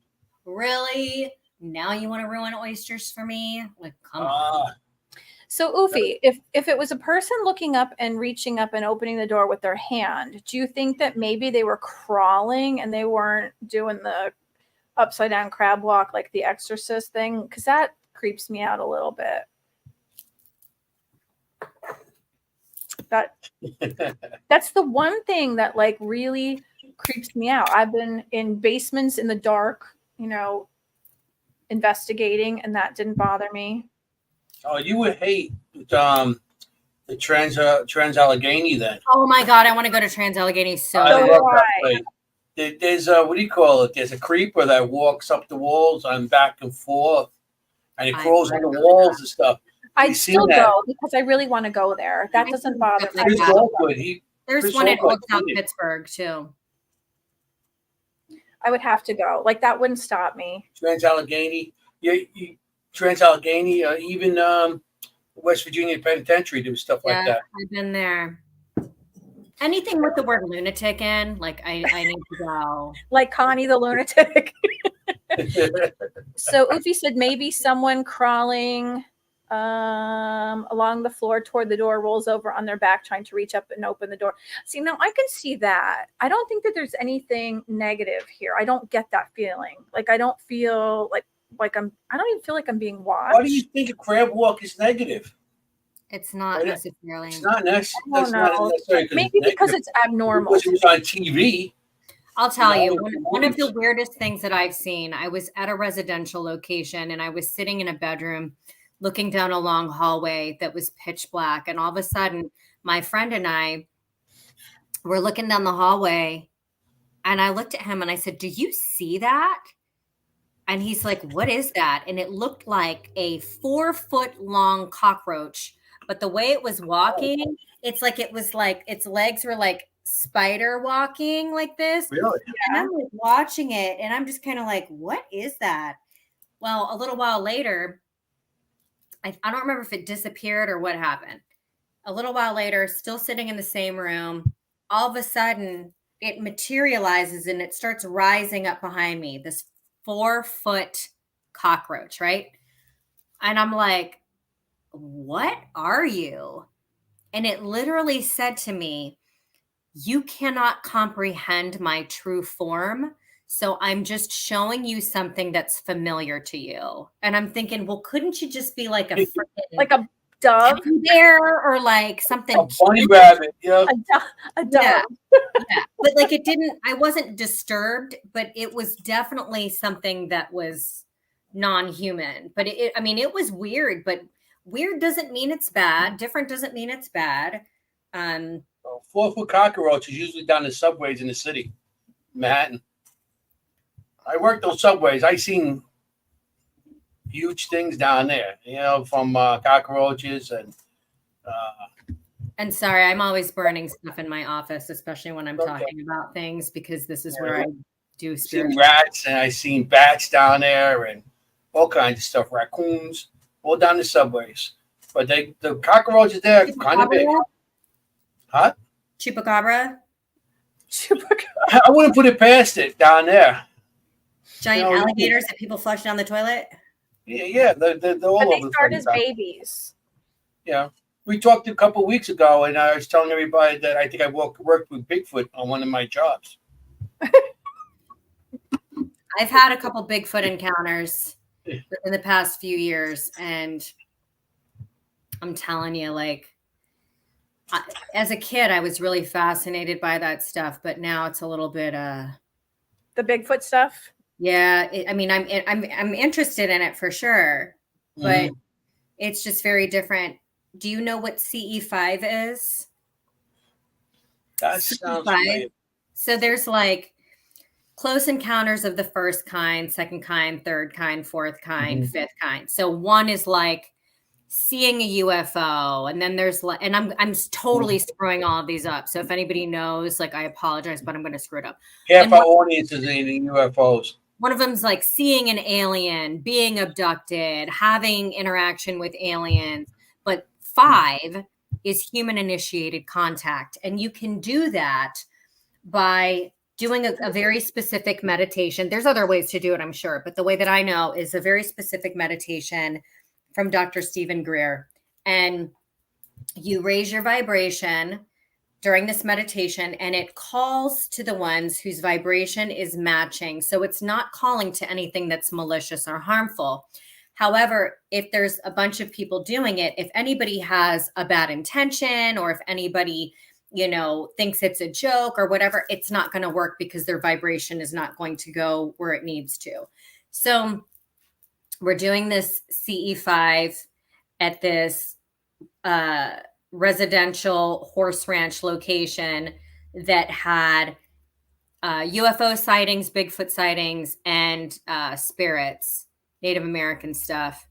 Really? Now you want to ruin oysters for me? Like, come on. So, Ufi, if it was a person looking up and reaching up and opening the door with their hand, do you think that maybe they were crawling and they weren't doing the upside down crab walk like the Exorcist thing? Because that creeps me out a little bit. That's the one thing that like really creeps me out. I've been in basements in the dark, investigating, and that didn't bother me. Oh, you would hate the Trans-Allegheny then. Oh my God, I want to go to Trans-Allegheny so I bad. love that place. There's what do you call it? There's a creeper that walks up the walls and back and forth, and it crawls on the walls and stuff. I'd still go because I really want to go there. That doesn't bother me. There's one in Old South Pittsburgh too. I would have to go. Like that wouldn't stop me. Trans-Allegheny, Trans-Allegheny, even West Virginia Penitentiary, there was stuff like that. I've been there. Anything with the word lunatic in, like I need to go. Like Connie the lunatic. So Ufi said maybe someone crawling along the floor toward the door rolls over on their back trying to reach up and open the door. See, now I can see that. I don't think that there's anything negative here. I don't get that feeling. Like I don't feel like I don't even feel like I'm being watched. Why do you think a crab walk is negative? It's not necessarily. It's not necessarily. Maybe because it's abnormal. Because it was on TV. I'll tell you, one of the weirdest things that I've seen, I was at a residential location and I was sitting in a bedroom looking down a long hallway that was pitch black. And all of a sudden, my friend and I were looking down the hallway and I looked at him and I said, "Do you see that?" And he's like, "What is that?" And it looked like a 4-foot long cockroach. But the way it was walking, it's like it was like its legs were like spider walking like this. Really? And I'm like watching it and I'm just kind of like, what is that? Well, a little while later, I don't remember if it disappeared or what happened. A little while later, still sitting in the same room, all of a sudden it materializes and it starts rising up behind me, this 4-foot cockroach, right? And I'm like, what are you? And it literally said to me, "You cannot comprehend my true form. So I'm just showing you something that's familiar to you." And I'm thinking, well, couldn't you just be like a like a dove there or like something? A bunny rabbit, a dove. Yeah. But like it didn't, I wasn't disturbed, but it was definitely something that was non-human. But it was weird, but weird doesn't mean it's bad. Different doesn't mean it's bad. 4-foot cockroach is usually down the subways in the city, Manhattan. I worked those subways. I seen huge things down there, from cockroaches and sorry, I'm always burning stuff in my office, especially when I'm talking about things, because this is where I do seen rats and I seen bats down there and all kinds of stuff, raccoons, all down the subways. But the cockroaches there are kind of big. Huh? Chupacabra? I wouldn't put it past it down there. Giant alligators that people flush down the toilet? Yeah, they're all over the place. They start as babies. Yeah. We talked a couple of weeks ago, and I was telling everybody that I think I worked with Bigfoot on one of my jobs. I've had a couple Bigfoot encounters in the past few years, and I'm telling you, like, as a kid, I was really fascinated by that stuff, but now it's a little bit the Bigfoot stuff. Yeah, I'm interested in it for sure, but it's just very different. Do you know what CE5 is? That sounds familiar. So there's like close encounters of the first kind, second kind, third kind, fourth kind, fifth kind. So one is like seeing a UFO, and then there's like, and I'm totally screwing all of these up. So if anybody knows, like, I apologize, but I'm going to screw it up. Half our audience is in UFOs. One of them's like seeing an alien, being abducted, having interaction with aliens. But 5 is human initiated contact. And you can do that by doing a very specific meditation. There's other ways to do it, I'm sure. But the way that I know is a very specific meditation from Dr. Stephen Greer. And you raise your vibration during this meditation, and it calls to the ones whose vibration is matching. So it's not calling to anything that's malicious or harmful. However, if there's a bunch of people doing it, if anybody has a bad intention, or if anybody, thinks it's a joke or whatever, it's not going to work because their vibration is not going to go where it needs to. So we're doing this CE5 at this residential horse ranch location that had UFO sightings, Bigfoot sightings, and spirits, Native American stuff.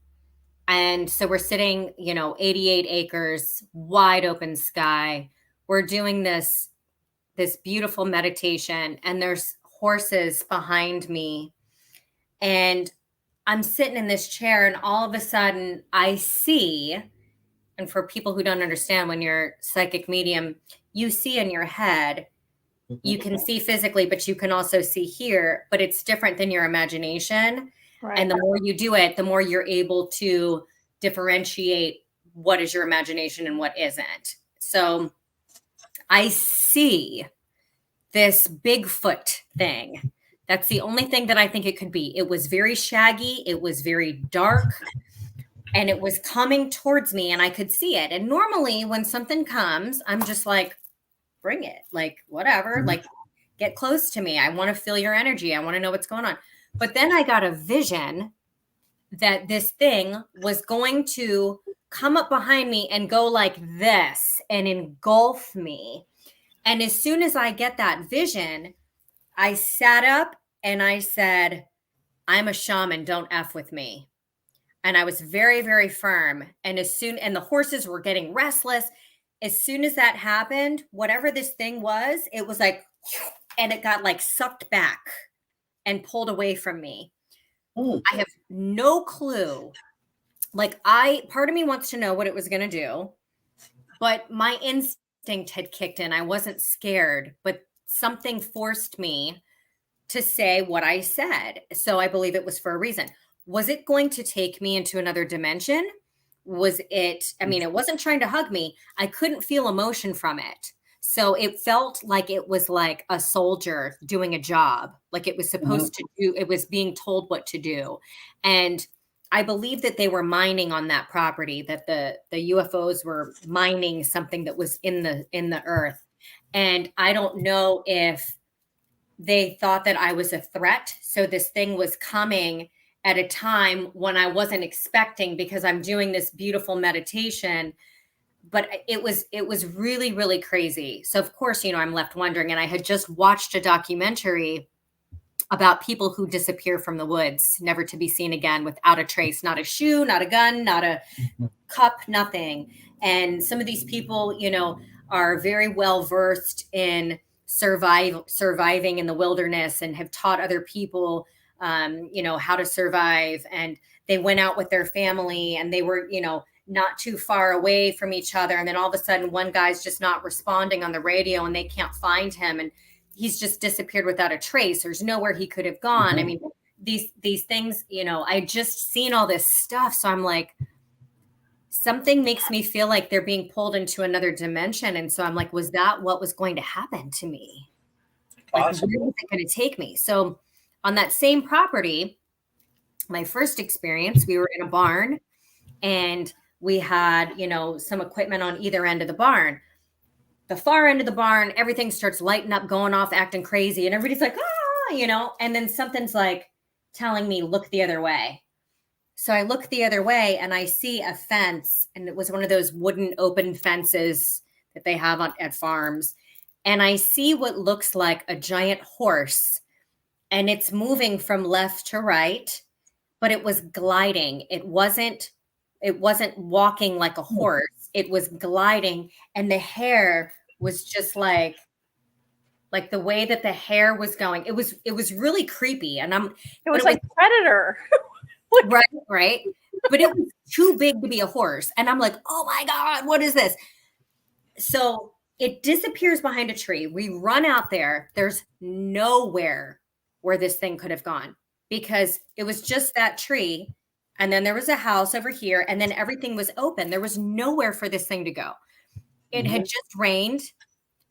And so we're sitting, 88 acres, wide open sky. We're doing this beautiful meditation, and there's horses behind me. And I'm sitting in this chair, and all of a sudden I see, and for people who don't understand, when you're psychic medium, you see in your head, you can see physically, but you can also see here, but it's different than your imagination. Right. And the more you do it, the more you're able to differentiate what is your imagination and what isn't. So I see this Bigfoot thing. That's the only thing that I think it could be. It was very shaggy. It was very dark. And it was coming towards me, and I could see it. And normally when something comes, I'm just like, bring it. Like, whatever. Like, get close to me. I want to feel your energy. I want to know what's going on. But then I got a vision that this thing was going to come up behind me and go like this and engulf me. And as soon as I get that vision, I sat up and I said, I'm a shaman. Don't F with me. And I was very, very firm. And the horses were getting restless. As soon as that happened, whatever this thing was, it was like, and it got like sucked back and pulled away from me. Ooh. I have no clue. Like, part of me wants to know what it was going to do, but my instinct had kicked in. I wasn't scared, but something forced me to say what I said. So I believe it was for a reason. Was it going to take me into another dimension? It wasn't trying to hug me. I couldn't feel emotion from it. So it felt like it was like a soldier doing a job, like it was supposed to do. It was being told what to do. And I believe that they were mining on that property, that the UFOs were mining something that was in the earth. And I don't know if they thought that I was a threat. So this thing was coming at a time when I wasn't expecting, because I'm doing this beautiful meditation, but it was really, really crazy. So of course, I'm left wondering, and I had just watched a documentary about people who disappear from the woods, never to be seen again, without a trace, not a shoe, not a gun, not a cup, nothing. And some of these people, are very well versed in surviving in the wilderness and have taught other people how to survive. And they went out with their family, and they were, not too far away from each other. And then all of a sudden, one guy's just not responding on the radio, and they can't find him. And he's just disappeared without a trace. There's nowhere he could have gone. I mean, these things, I just seen all this stuff. So I'm like, something makes me feel like they're being pulled into another dimension. And so I'm like, was that what was going to happen to me? Like, where was it going to take me? So on that same property, my first experience, we were in a barn, and we had, some equipment on either end of the barn. The far end of the barn, everything starts lighting up, going off, acting crazy. And everybody's like, and then something's like telling me, look the other way. So I look the other way, and I see a fence, and it was one of those wooden open fences that they have at farms. And I see what looks like a giant horse. and it's moving from left to right, but it was gliding. It wasn't walking like a horse. It was gliding, and the hair was just like the way that the hair was going. It was really creepy, and It was like Predator. right. But it was too big to be a horse, and I'm like, oh my God, what is this? So it disappears behind a tree. We run out there. There's nowhere where this thing could have gone because it was just that tree. And then there was a house over here, and then everything was open. There was nowhere for this thing to go. It had just rained.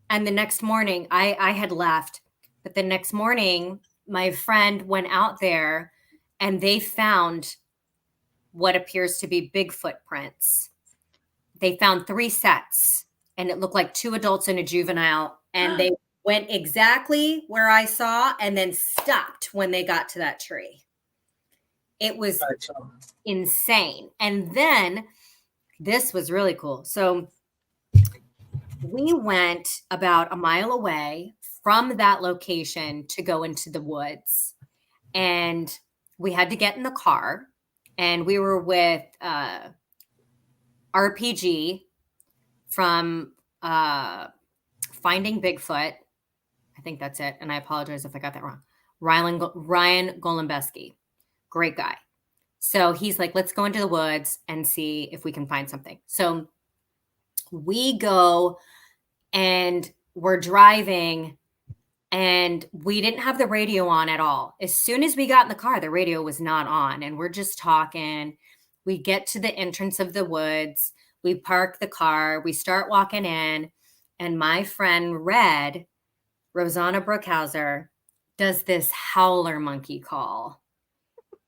And the next morning, I had left. But the next morning, my friend went out there and they found what appears to be Bigfoot prints. They found 3 sets, and it looked like 2 adults and a juvenile. And they went exactly where I saw and then stopped when they got to that tree. It was insane. And then this was really cool. So we went about a mile away from that location to go into the woods. And we had to get in the car. And we were with RPG from Finding Bigfoot. I think that's it. And I apologize if I got that wrong. Ryan Golembeski. Great guy. So he's like, let's go into the woods and see if we can find something. So we go and we're driving, and we didn't have the radio on at all. As soon as we got in the car, the radio was not on, and we're just talking. We get to the entrance of the woods. We park the car. We start walking in, and my friend Red, Rosanna Brookhauser, does this howler monkey call.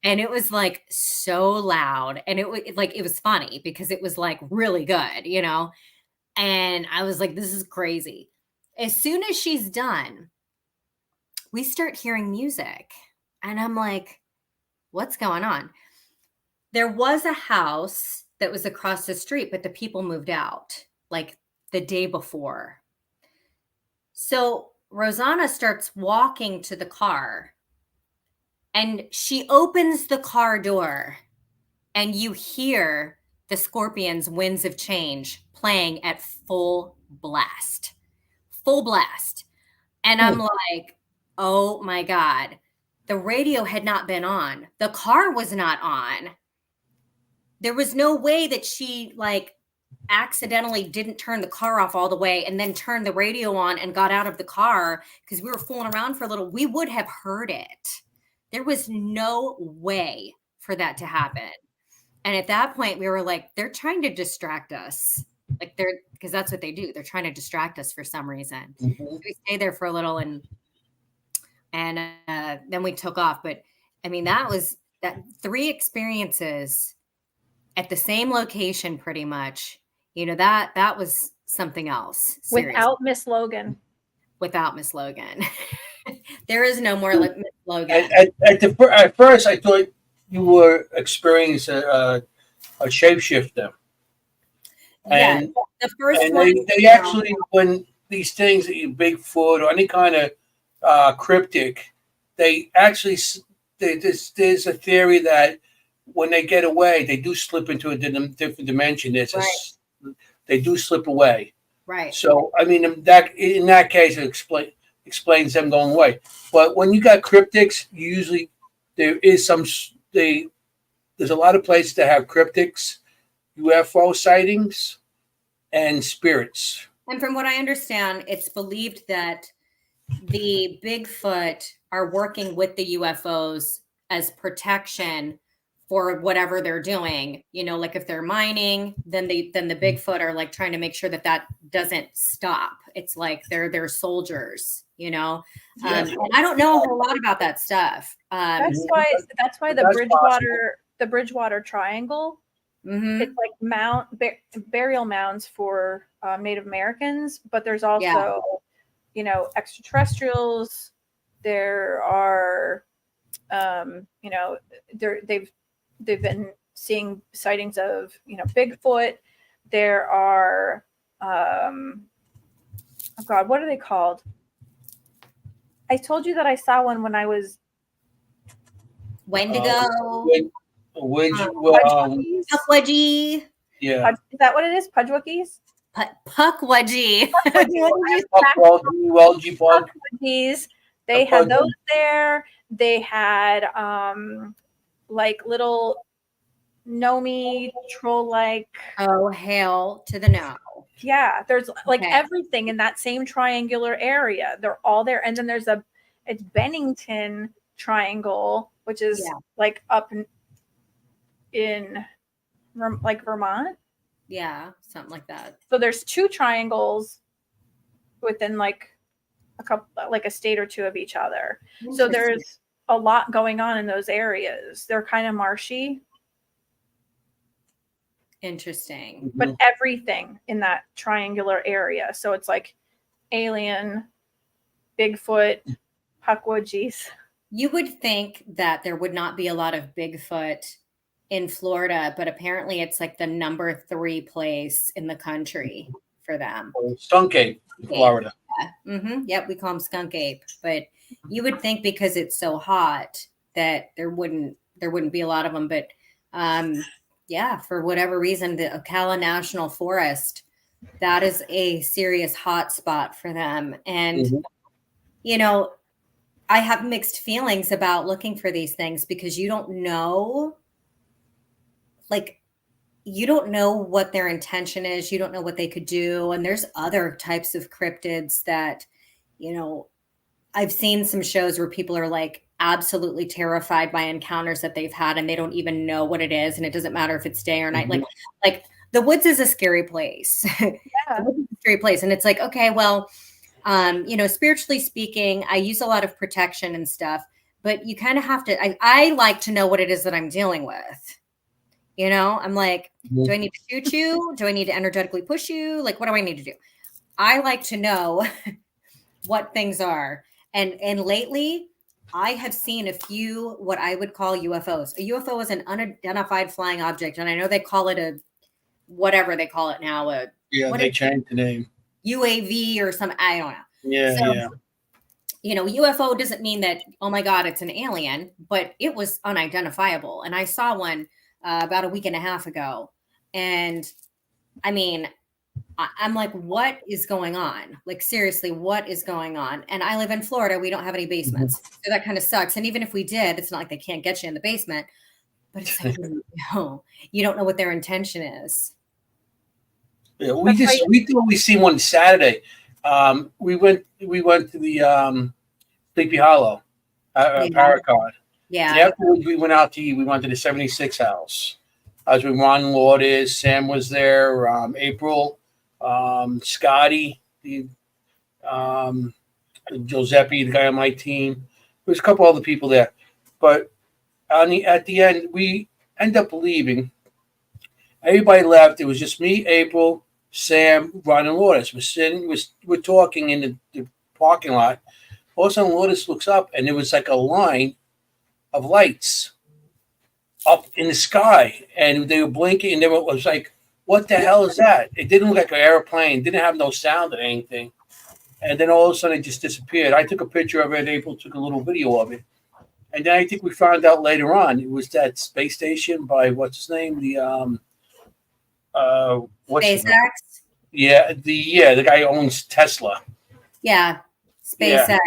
And it was like so loud, and it was funny because it was like really good, you know? And I was like, this is crazy. As soon as she's done, we start hearing music, and I'm like, what's going on? There was a house that was across the street, but the people moved out like the day before. So Rosanna starts walking to the car, and she opens the car door, and you hear the Scorpions' Winds of Change playing at full blast. And I'm like, oh my God, the radio had not been on. The car was not on. There was no way that she like accidentally didn't turn the car off all the way and then turned the radio on and got out of the car because we were fooling around for a little. We would have heard it. There was no way for that to happen. And at that point, we were like, they're trying to distract us. Like because that's what they do. They're trying to distract us for some reason. So we stayed there for a little, and then we took off. But I mean, that 3 experiences at the same location, pretty much. You know, that was something else. Seriously. Without Miss Logan. There is no more Miss Logan. At first, I thought you were experiencing a shapeshifter. And, the first and one. they actually, when these things, Bigfoot or any kind of cryptic, they actually, there's a theory that when they get away, they do slip into a different dimension. They do slip away. Right. So, I mean, in that case, it explains them going away. But when you got cryptics, usually there is there's a lot of places that have cryptics, UFO sightings, and spirits. And from what I understand, it's believed that the Bigfoot are working with the UFOs as protection for whatever they're doing. You know, like if they're mining, then the Bigfoot are like trying to make sure that doesn't stop. It's like they're soldiers, you know. And I don't know a whole lot about that stuff. That's why the Bridgewater Triangle. It's like burial mounds for Native Americans, but there's also, you know, extraterrestrials. There are, you know, they've been seeing sightings of, you know, Bigfoot. There are, oh God, what are they called? I told you that I saw one when I was Wendigo. Pudgewookies? Puckwudgie. Yeah. Is that what it is? Pudgewookies? Puckwudgie. Welgie bug. Pudgewookies. They had those there. They had like little gnomey troll-like. Oh, hail to the no. Yeah, there's like Okay. everything in that same triangular area. They're all there. And then it's Bennington Triangle, which is like up in like Vermont. Yeah, something like that. So there's 2 triangles within like a state or 2 of each other. So there's a lot going on in those areas. They're kind of marshy. Interesting. But everything in that triangular area. So it's like alien, Bigfoot, Puckwudgies. You would think that there would not be a lot of Bigfoot in Florida, but apparently it's like the number 3 place in the country for them. Skunk ape, Florida. Yeah. Yep, we call them skunk ape. But you would think because it's so hot that there wouldn't be a lot of them. But yeah, for whatever reason, the Ocala National Forest, that is a serious hot spot for them. And you know, I have mixed feelings about looking for these things because you don't know. Like, you don't know what their intention is. You don't know what they could do. And there's other types of cryptids that, you know, I've seen some shows where people are like absolutely terrified by encounters that they've had and they don't even know what it is. And it doesn't matter if it's day or night. Like the woods is a scary place. The woods is a scary place. And it's like, okay, well, you know, spiritually speaking, I use a lot of protection and stuff, but you kind of have to, I like to know what it is that I'm dealing with. You know, I'm like, do I need to shoot you? Do I need to energetically push you? Like, what do I need to do? I like to know what things are. And lately, I have seen a few what I would call UFOs. A UFO is an unidentified flying object. And I know they call it a, whatever they call it now. They changed the name. UAV or some, I don't know. Yeah. You know, UFO doesn't mean that, oh my God, it's an alien, but it was unidentifiable. And I saw one about a week and a half ago. And I mean, I'm like, what is going on? Like, seriously, what is going on? And I live in Florida. We don't have any basements. So that kind of sucks. And even if we did, it's not like they can't get you in the basement. But it's like, no, you don't know what their intention is. Yeah, we thought we seen one Saturday. We went to the Sleepy Hollow, Paracon. Yeah. And afterwards, we went out to eat. We went to the 76 house. I was with Ron Lourdes. Sam was there. April, Scotty, Giuseppe, the guy on my team. There's a couple other people there. But at the end, we end up leaving. Everybody left. It was just me, April, Sam, Ron, and Lourdes. We're talking in the parking lot. All of a sudden, Lourdes looks up, and there was like a line of lights up in the sky, and they were blinking, and it was like, what the hell is that? It didn't look like an airplane, didn't have no sound or anything. And then all of a sudden it just disappeared. I took a picture of it. April took a little video of it. And then I think we found out later on it was that space station by what's his name? SpaceX? The guy who owns Tesla. Yeah. SpaceX.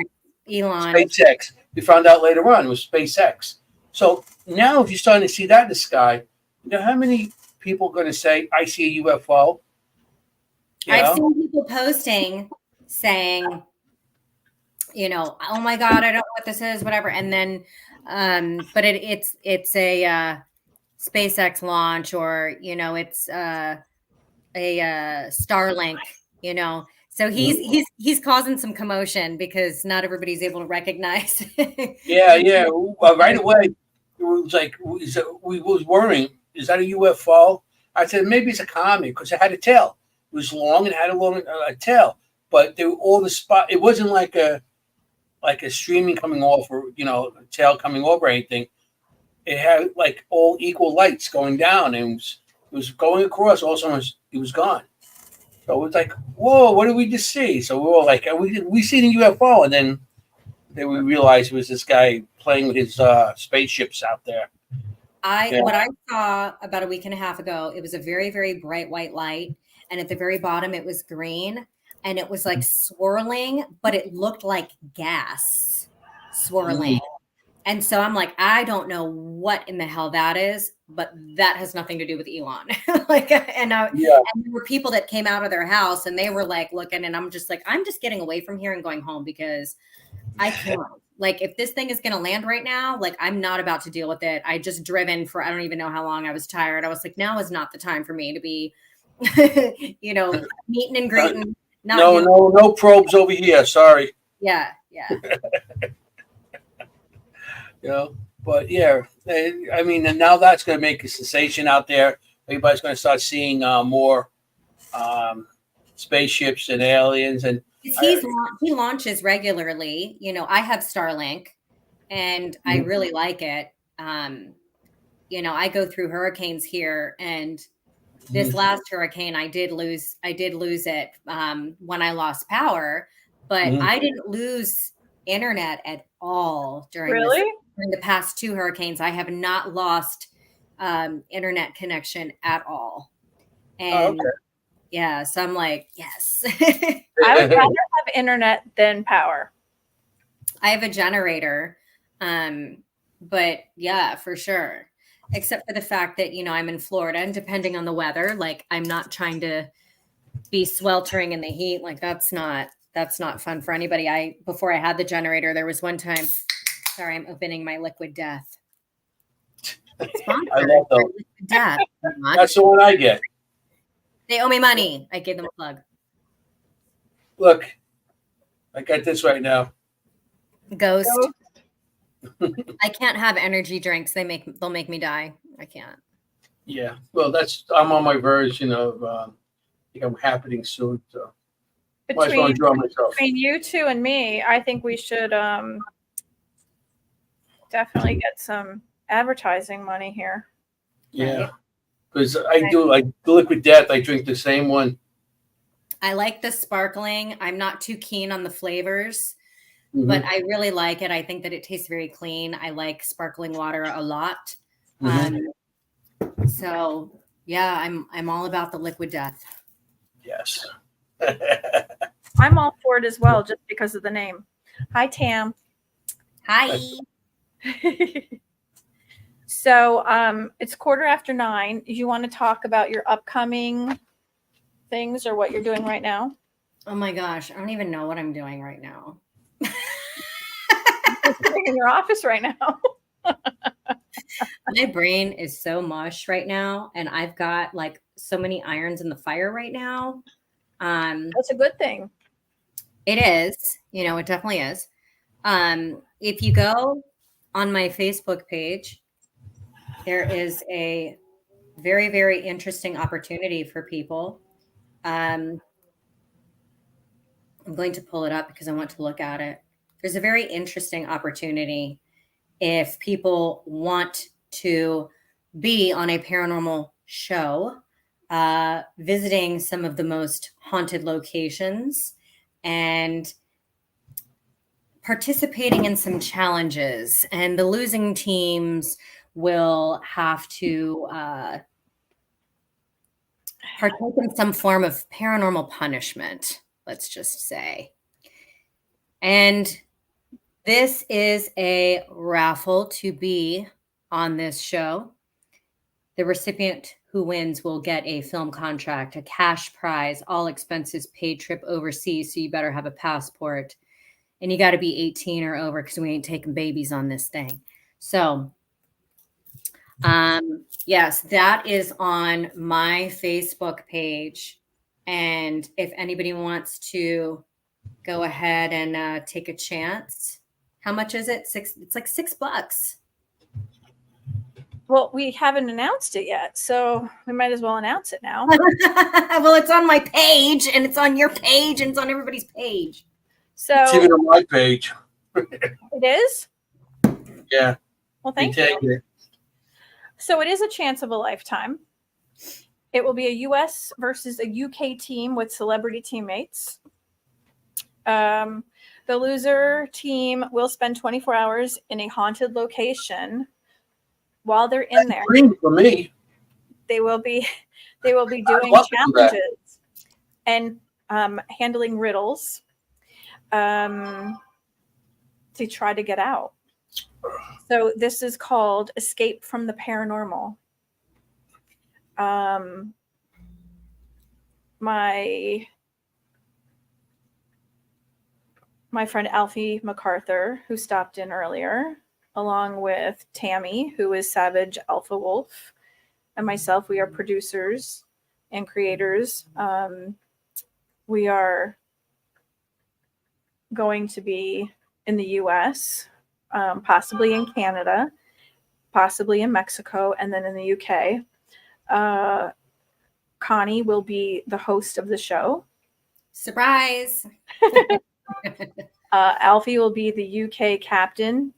Elon. SpaceX. We found out later on it was SpaceX. So now if you're starting to see that in the sky, you know how many people are going to say, I see a UFO? I've seen people posting saying, you know, oh my God, I don't know what this is, whatever. And then, but it's a SpaceX launch, or, you know, it's a Starlink, you know. So he's causing some commotion because not everybody's able to recognize. Yeah. Right away, it was like we was worrying. Is that a UFO? I said maybe it's a comet because it had a tail. It was long and had a long tail. But they were all the spot. It wasn't like a streaming coming off, or a tail coming over or anything. It had like all equal lights going down, and it was going across. All of a sudden, it was gone. So it was like, whoa, what did we just see? So we were like, we seen a UFO, and then we realized it was this guy playing with his spaceships out there. What I saw about a week and a half ago, it was a very, very bright white light. And at the very bottom, it was green. And it was like swirling, but it looked like gas swirling. And so I'm like, I don't know what in the hell that is, but that has nothing to do with Elon. And there were people that came out of their house and they were like looking, and I'm just like, I'm just getting away from here and going home because I can't. Like, if this thing is going to land right now, like, I'm not about to deal with it. I just driven for, I don't even know how long. I was tired. I was like, now is not the time for me to be, meeting and greeting. No probes over here. Sorry. Yeah. But yeah, I mean, and now that's going to make a sensation out there. Everybody's going to start seeing more spaceships and aliens. And he launches regularly. I have Starlink, and I really like it. I go through hurricanes here, and this last hurricane, I did lose it when I lost power, but I didn't lose internet at all during the past 2 hurricanes. I have not lost internet connection at all. And so I'm like, yes. I would rather have internet than power. I have a generator. But yeah, for sure. Except for the fact that, I'm in Florida, and depending on the weather, like, I'm not trying to be sweltering in the heat. Like, that's not fun for anybody. Before I had the generator, there was one time, sorry, I'm opening my Liquid Death. I love those. Death. That's the one I get. They owe me money. I gave them a plug. Look, I got this right now. Ghost. I can't have energy drinks. They'll make me die. I can't. Yeah. Well, I'm on my version of I think I'm happening soon. So might as well enjoy myself. Between you two and me, I think we should definitely get some advertising money here. Yeah. Because I do like the Liquid Death. I drink the same one. I like the sparkling. I'm not too keen on the flavors. But I really like it. I think that it tastes very clean. I like sparkling water a lot. So yeah, I'm all about the Liquid Death. Yes. I'm all for it as well, just because of the name. Hi, Tam. Hi. So it's 9:15. You want to talk about your upcoming things or what you're doing right now? Oh my gosh, I don't even know what I'm doing right now. Sitting in your office right now. My brain is so mush right now, and I've got like so many irons in the fire right now. That's a good thing. It is, it definitely is. If you go on my Facebook page, there is a very, very interesting opportunity for people. I'm going to pull it up because I want to look at it. There's a very interesting opportunity if people want to be on a paranormal show, visiting some of the most haunted locations and participating in some challenges. And the losing teams will have to partake in some form of paranormal punishment, let's just say. And this is a raffle to be on this show. The recipient who wins will get a film contract, a cash prize, all expenses paid trip overseas. So you better have a passport, and you got to be 18 or over because we ain't taking babies on this thing. So, yes, that is on my Facebook page. And if anybody wants to go ahead and take a chance. How much is it? It's like $6. Well, we haven't announced it yet, so we might as well announce it now. Well, it's on my page, and it's on your page, and it's on everybody's page. So it's even on my page. It is? Yeah. Well, thank you. So it is a chance of a lifetime. It will be a US versus a UK team with celebrity teammates. The loser team will spend 24 hours in a haunted location. While they're in there, Dream for me. they will be doing love to do that. challenges and handling riddles to try to get out. So this is called Escape from the Paranormal. My friend Alfie MacArthur, who stopped in earlier, along with Tammy, who is Savage Alpha Wolf, and myself, we are producers and creators. We are going to be in the US, possibly in Canada, possibly in Mexico, and then in the UK. Connie will be the host of the show. Surprise. Alfie will be the UK captain,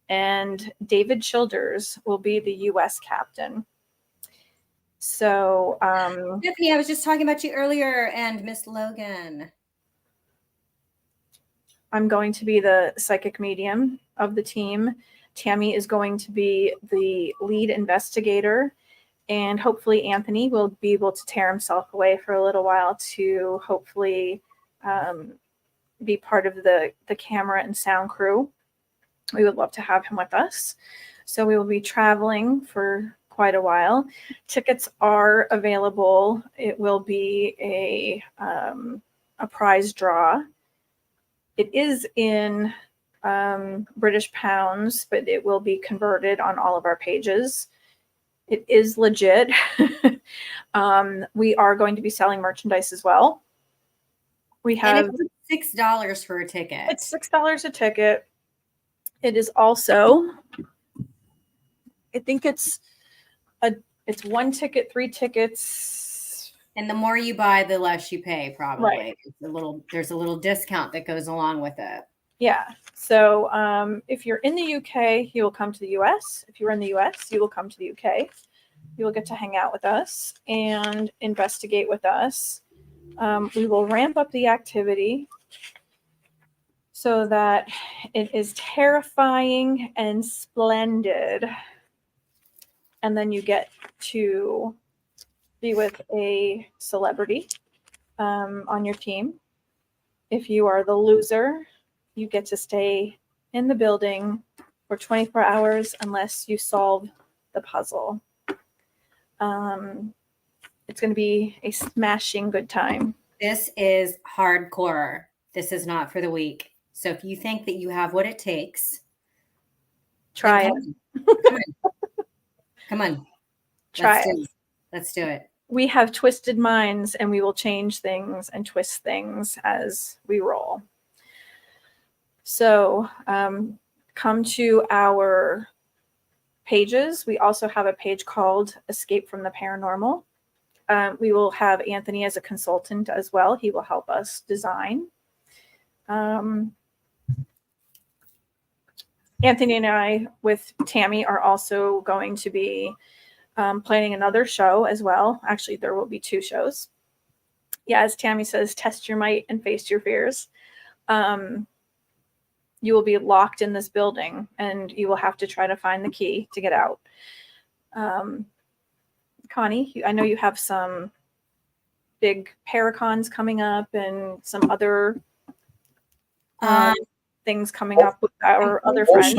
and David Childers will be the US captain. So, Tiffany, I was just talking about you earlier, and Miss Logan. I'm going to be the psychic medium of the team. Tammy is going to be the lead investigator, and hopefully Anthony will be able to tear himself away for a little while to hopefully be part of the camera and sound crew. We would love to have him with us. So we will be traveling for quite a while. Tickets are available. It will be a prize draw. It is in British pounds, but it will be converted on all of our pages. It is legit. We are going to be selling merchandise as well. We have $6 for a ticket. It's $6 a ticket. It is also, I think it's one ticket, 3 tickets. And the more you buy, the less you pay, probably. Right. There's a little discount that goes along with it. Yeah. So if you're in the UK, you will come to the US. If you're in the US, you will come to the UK. You will get to hang out with us and investigate with us. We will ramp up the activity so that it is terrifying and splendid. And then you get to be with a celebrity on your team. If you are the loser, you get to stay in the building for 24 hours unless you solve the puzzle. It's going to be a smashing good time. This is hardcore. This is not for the weak. So if you think that you have what it takes, Try it. Come on. Try it. Let's do it. We have twisted minds, and we will change things and twist things as we roll. So come to our pages. We also have a page called Escape from the Paranormal. We will have Anthony as a consultant as well. He will help us design. Anthony and I, with Tammy, are also going to be planning another show as well. Actually, there will be 2 shows. Yeah, as Tammy says, test your might and face your fears. You will be locked in this building, and you will have to try to find the key to get out. Connie, I know you have some big Paracons coming up and some other things coming up with our other friends.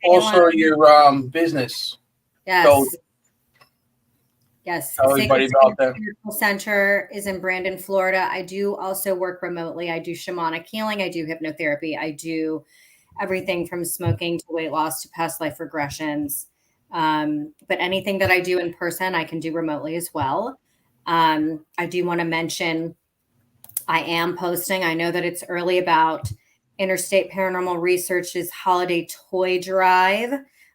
Also your business. Yes. So, yes. Tell everybody about that. Medical Center is in Brandon, Florida. I do also work remotely. I do shamanic healing. I do hypnotherapy. I do everything from smoking to weight loss to past life regressions. But anything that I do in person, I can do remotely as well. I do want to mention I am posting. I know that it's early about Interstate Paranormal Research's holiday toy drive.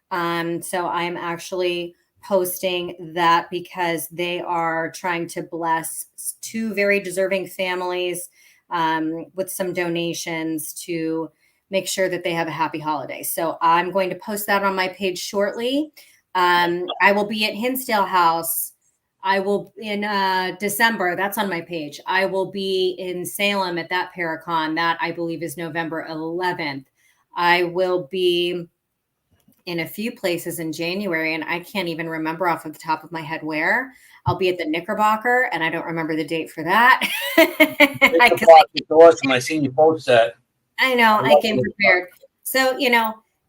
So I am actually posting that because they are trying to bless 2 very deserving families with some donations to make sure that they have a happy holiday. So I'm going to post that on my page shortly. I will be at Hinsdale House I will in December. That's on my page. I will be in Salem at that Paracon. That I believe is November 11th. I will be in a few places in January, and I can't even remember off of the top of my head where. I'll be at the Knickerbocker, and I don't remember the date for that. It's awesome. I seen you post that. I know. I came prepared. So,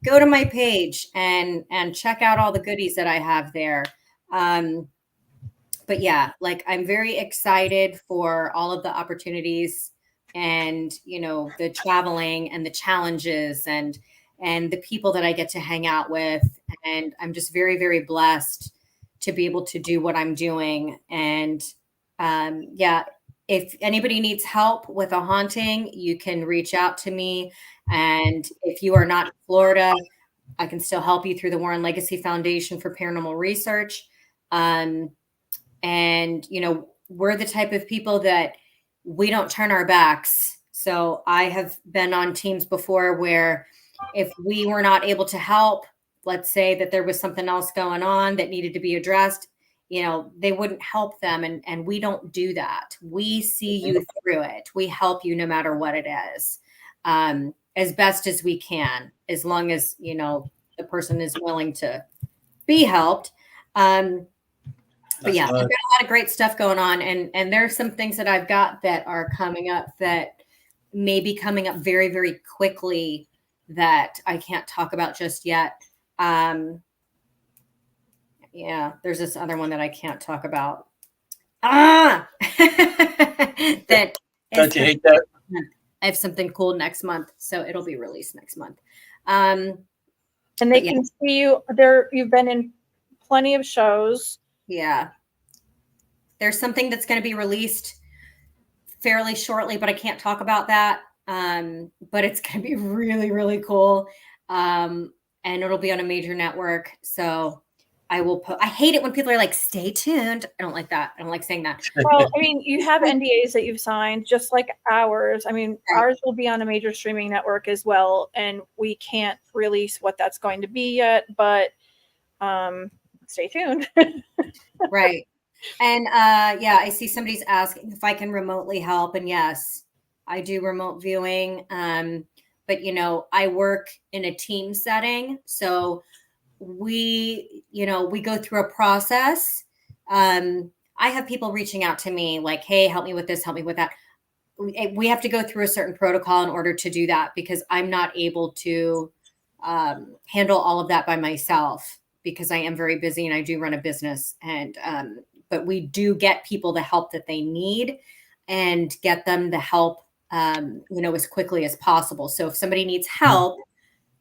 go to my page and check out all the goodies that I have there. But yeah, like I'm very excited for all of the opportunities and, the traveling and the challenges and the people that I get to hang out with. And I'm just very, very blessed to be able to do what I'm doing. And yeah, if anybody needs help with a haunting, you can reach out to me. And if you are not in Florida, I can still help you through the Warren Legacy Foundation for Paranormal Research. And, we're the type of people that we don't turn our backs. So I have been on teams before where if we were not able to help, let's say that there was something else going on that needed to be addressed, they wouldn't help them. And we don't do that. We see you through it. We help you no matter what it is, as best as we can, as long as, the person is willing to be helped. But yeah, I've got a lot of great stuff going on. And there's some things that I've got that are coming up that may be coming up very, very quickly that I can't talk about just yet. Yeah, there's this other one that I can't talk about. Don't you hate that? I have something cool next month, so it'll be released next month. And they can see you there. You've been in plenty of shows. Yeah. There's something that's going to be released fairly shortly, but I can't talk about that. But it's going to be really, really cool. And it'll be on a major network. So I will I hate it when people are like, stay tuned. I don't like that. I don't like saying that. Well, I mean, you have NDAs that you've signed, just like ours. I mean, ours will be on a major streaming network as well. And we can't release what that's going to be yet, but stay tuned. Right. And yeah, I see somebody's asking if I can remotely help. And yes, I do remote viewing. But I work in a team setting. So we go through a process. I have people reaching out to me like, hey, help me with this, help me with that. We have to go through a certain protocol in order to do that because I'm not able to handle all of that by myself because I am very busy and I do run a business. And but we do get people the help that they need and get them the help, as quickly as possible. So if somebody needs help,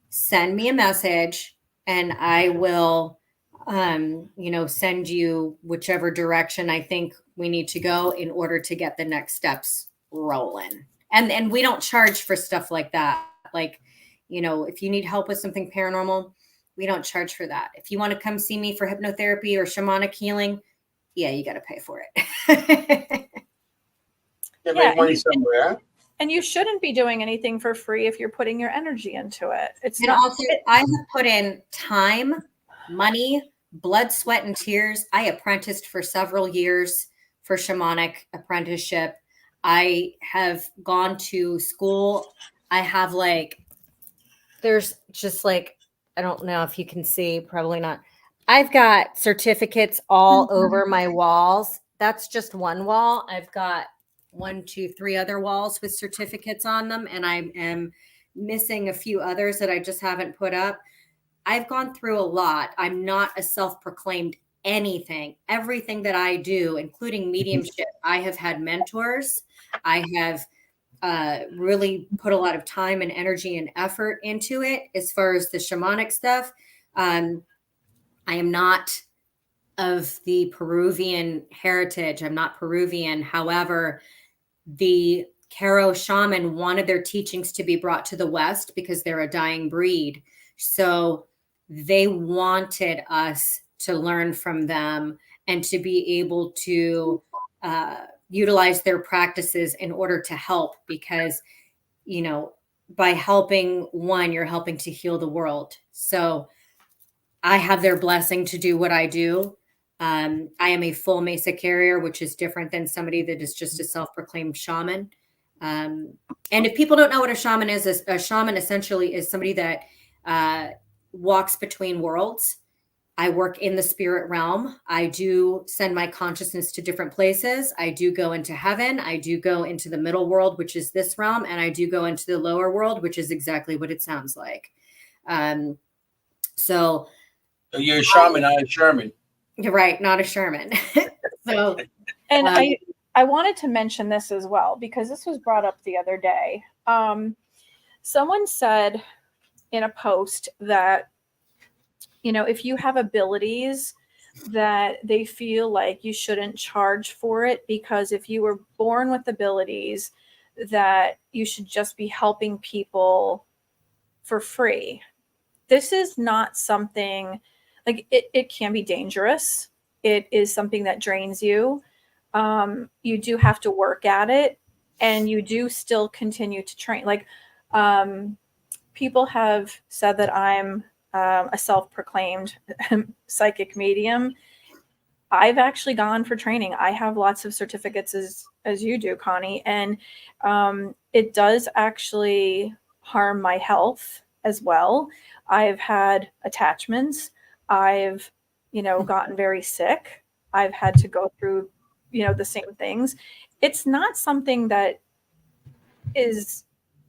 send me a message and I will, send you whichever direction I think we need to go in order to get the next steps rolling. And we don't charge for stuff like that. Like, if you need help with something paranormal, we don't charge for that. If you want to come see me for hypnotherapy or shamanic healing, yeah, you got to pay for it. And you shouldn't be doing anything for free if you're putting your energy into it. I have put in time, money, blood, sweat, and tears. I apprenticed for several years for shamanic apprenticeship. I have gone to school. I have there's just I don't know if you can see, probably not. I've got certificates all over my walls. That's just one wall. I've got 1, 2, 3 other walls with certificates on them. And I am missing a few others that I just haven't put up. I've gone through a lot. I'm not a self-proclaimed anything. Everything that I do, including mediumship, I have had mentors. I have really put a lot of time and energy and effort into it. As far as the shamanic stuff, I am not of the Peruvian heritage. I'm not Peruvian. However, the Caro shaman wanted their teachings to be brought to the West because they're a dying breed. So they wanted us to learn from them and to be able to utilize their practices in order to help because, by helping one, you're helping to heal the world. So I have their blessing to do what I do. I am a full Mesa carrier, which is different than somebody that is just a self-proclaimed shaman. And if people don't know what a shaman is, a shaman essentially is somebody that walks between worlds. I work in the spirit realm. I do send my consciousness to different places. I do go into heaven. I do go into the middle world, which is this realm. And I do go into the lower world, which is exactly what it sounds like. So you're a shaman, not a Sherman. You're right, not a Sherman. So, and I wanted to mention this as well, because this was brought up the other day. Someone said in a post that, you know, if you have abilities that they feel like you shouldn't charge for it, because if you were born with abilities that you should just be helping people for free. This is not something like it can be dangerous. It is something that drains you. You do have to work at it, and you do still continue to train. Like people have said that I'm a self-proclaimed psychic medium. I've actually gone for training. I have lots of certificates as you do, Connie, and it does actually harm my health as well. I've had attachments. I've, you know, gotten very sick. I've had to go through, you know, the same things. It's not something that is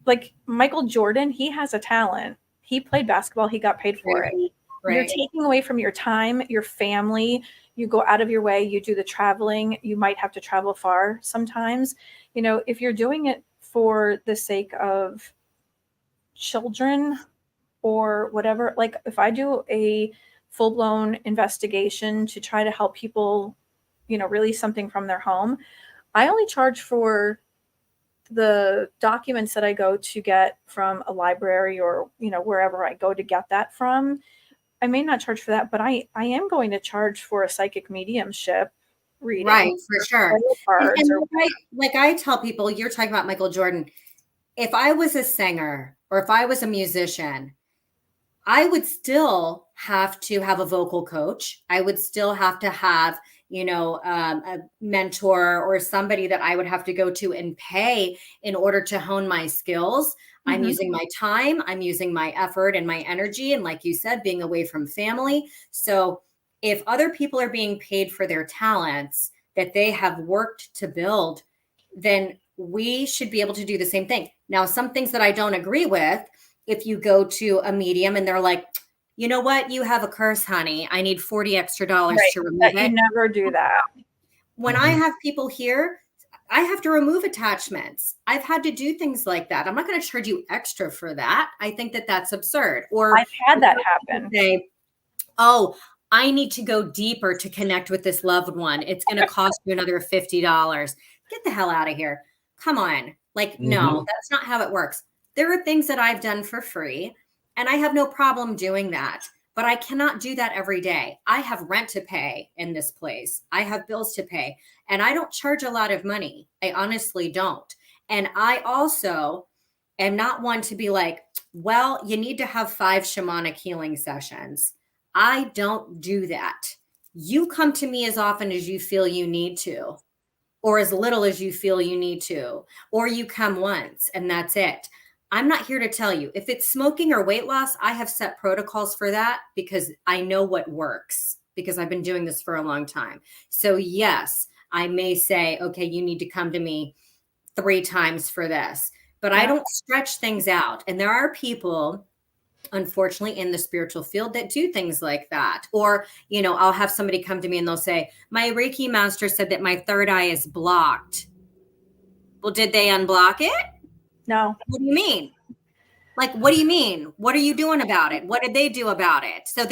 like Michael Jordan. He has a talent. He played basketball. He got paid for it. right. You're taking away from your time, your family. You go out of your way. You do the traveling. You might have to travel far sometimes. You know, if you're doing it for the sake of children or whatever, like if I do a full-blown investigation to try to help people, you know, release something from their home, I only charge for the documents that I go to get from a library or, you know, wherever I go to get that from. I may not charge for that, but I am going to charge for a psychic mediumship reading. Right, for sure. And like I tell people, you're talking about Michael Jordan. If I was a singer or if I was a musician, I would still have to have a vocal coach. I would still have to have, you know, a mentor or somebody that I would have to go to and pay in order to hone my skills. I'm using my time, I'm using my effort and my energy. And like you said, being away from family. So if other people are being paid for their talents that they have worked to build, then we should be able to do the same thing. Now, some things that I don't agree with, if you go to a medium and they're like, you know what, you have a curse, honey. I need $40 extra to remove it. You never do that. When I have people here, I have to remove attachments. I've had to do things like that. I'm not going to charge you extra for that. I think that that's absurd. Or I've had that happen. Say, oh, I need to go deeper to connect with this loved one. It's going to cost you another $50. Get the hell out of here. Come on. Like, no, that's not how it works. There are things that I've done for free, and I have no problem doing that. But I cannot do that every day. I have rent to pay in this place. I have bills to pay, and I don't charge a lot of money. I honestly don't. And I also am not one to be like, well, you need to have 5 shamanic healing sessions. I don't do that. You come to me as often as you feel you need to, or as little as you feel you need to, or you come once and that's it. I'm not here to tell you. If it's smoking or weight loss, I have set protocols for that because I know what works, because I've been doing this for a long time. So yes, I may say, okay, you need to come to me 3 times for this, but I don't stretch things out. And there are people, unfortunately, in the spiritual field that do things like that. Or, you know, I'll have somebody come to me and they'll say, my Reiki master said that my third eye is blocked. Well, did they unblock it? No. What do you mean? Like, what do you mean? What are you doing about it? What did they do about it? So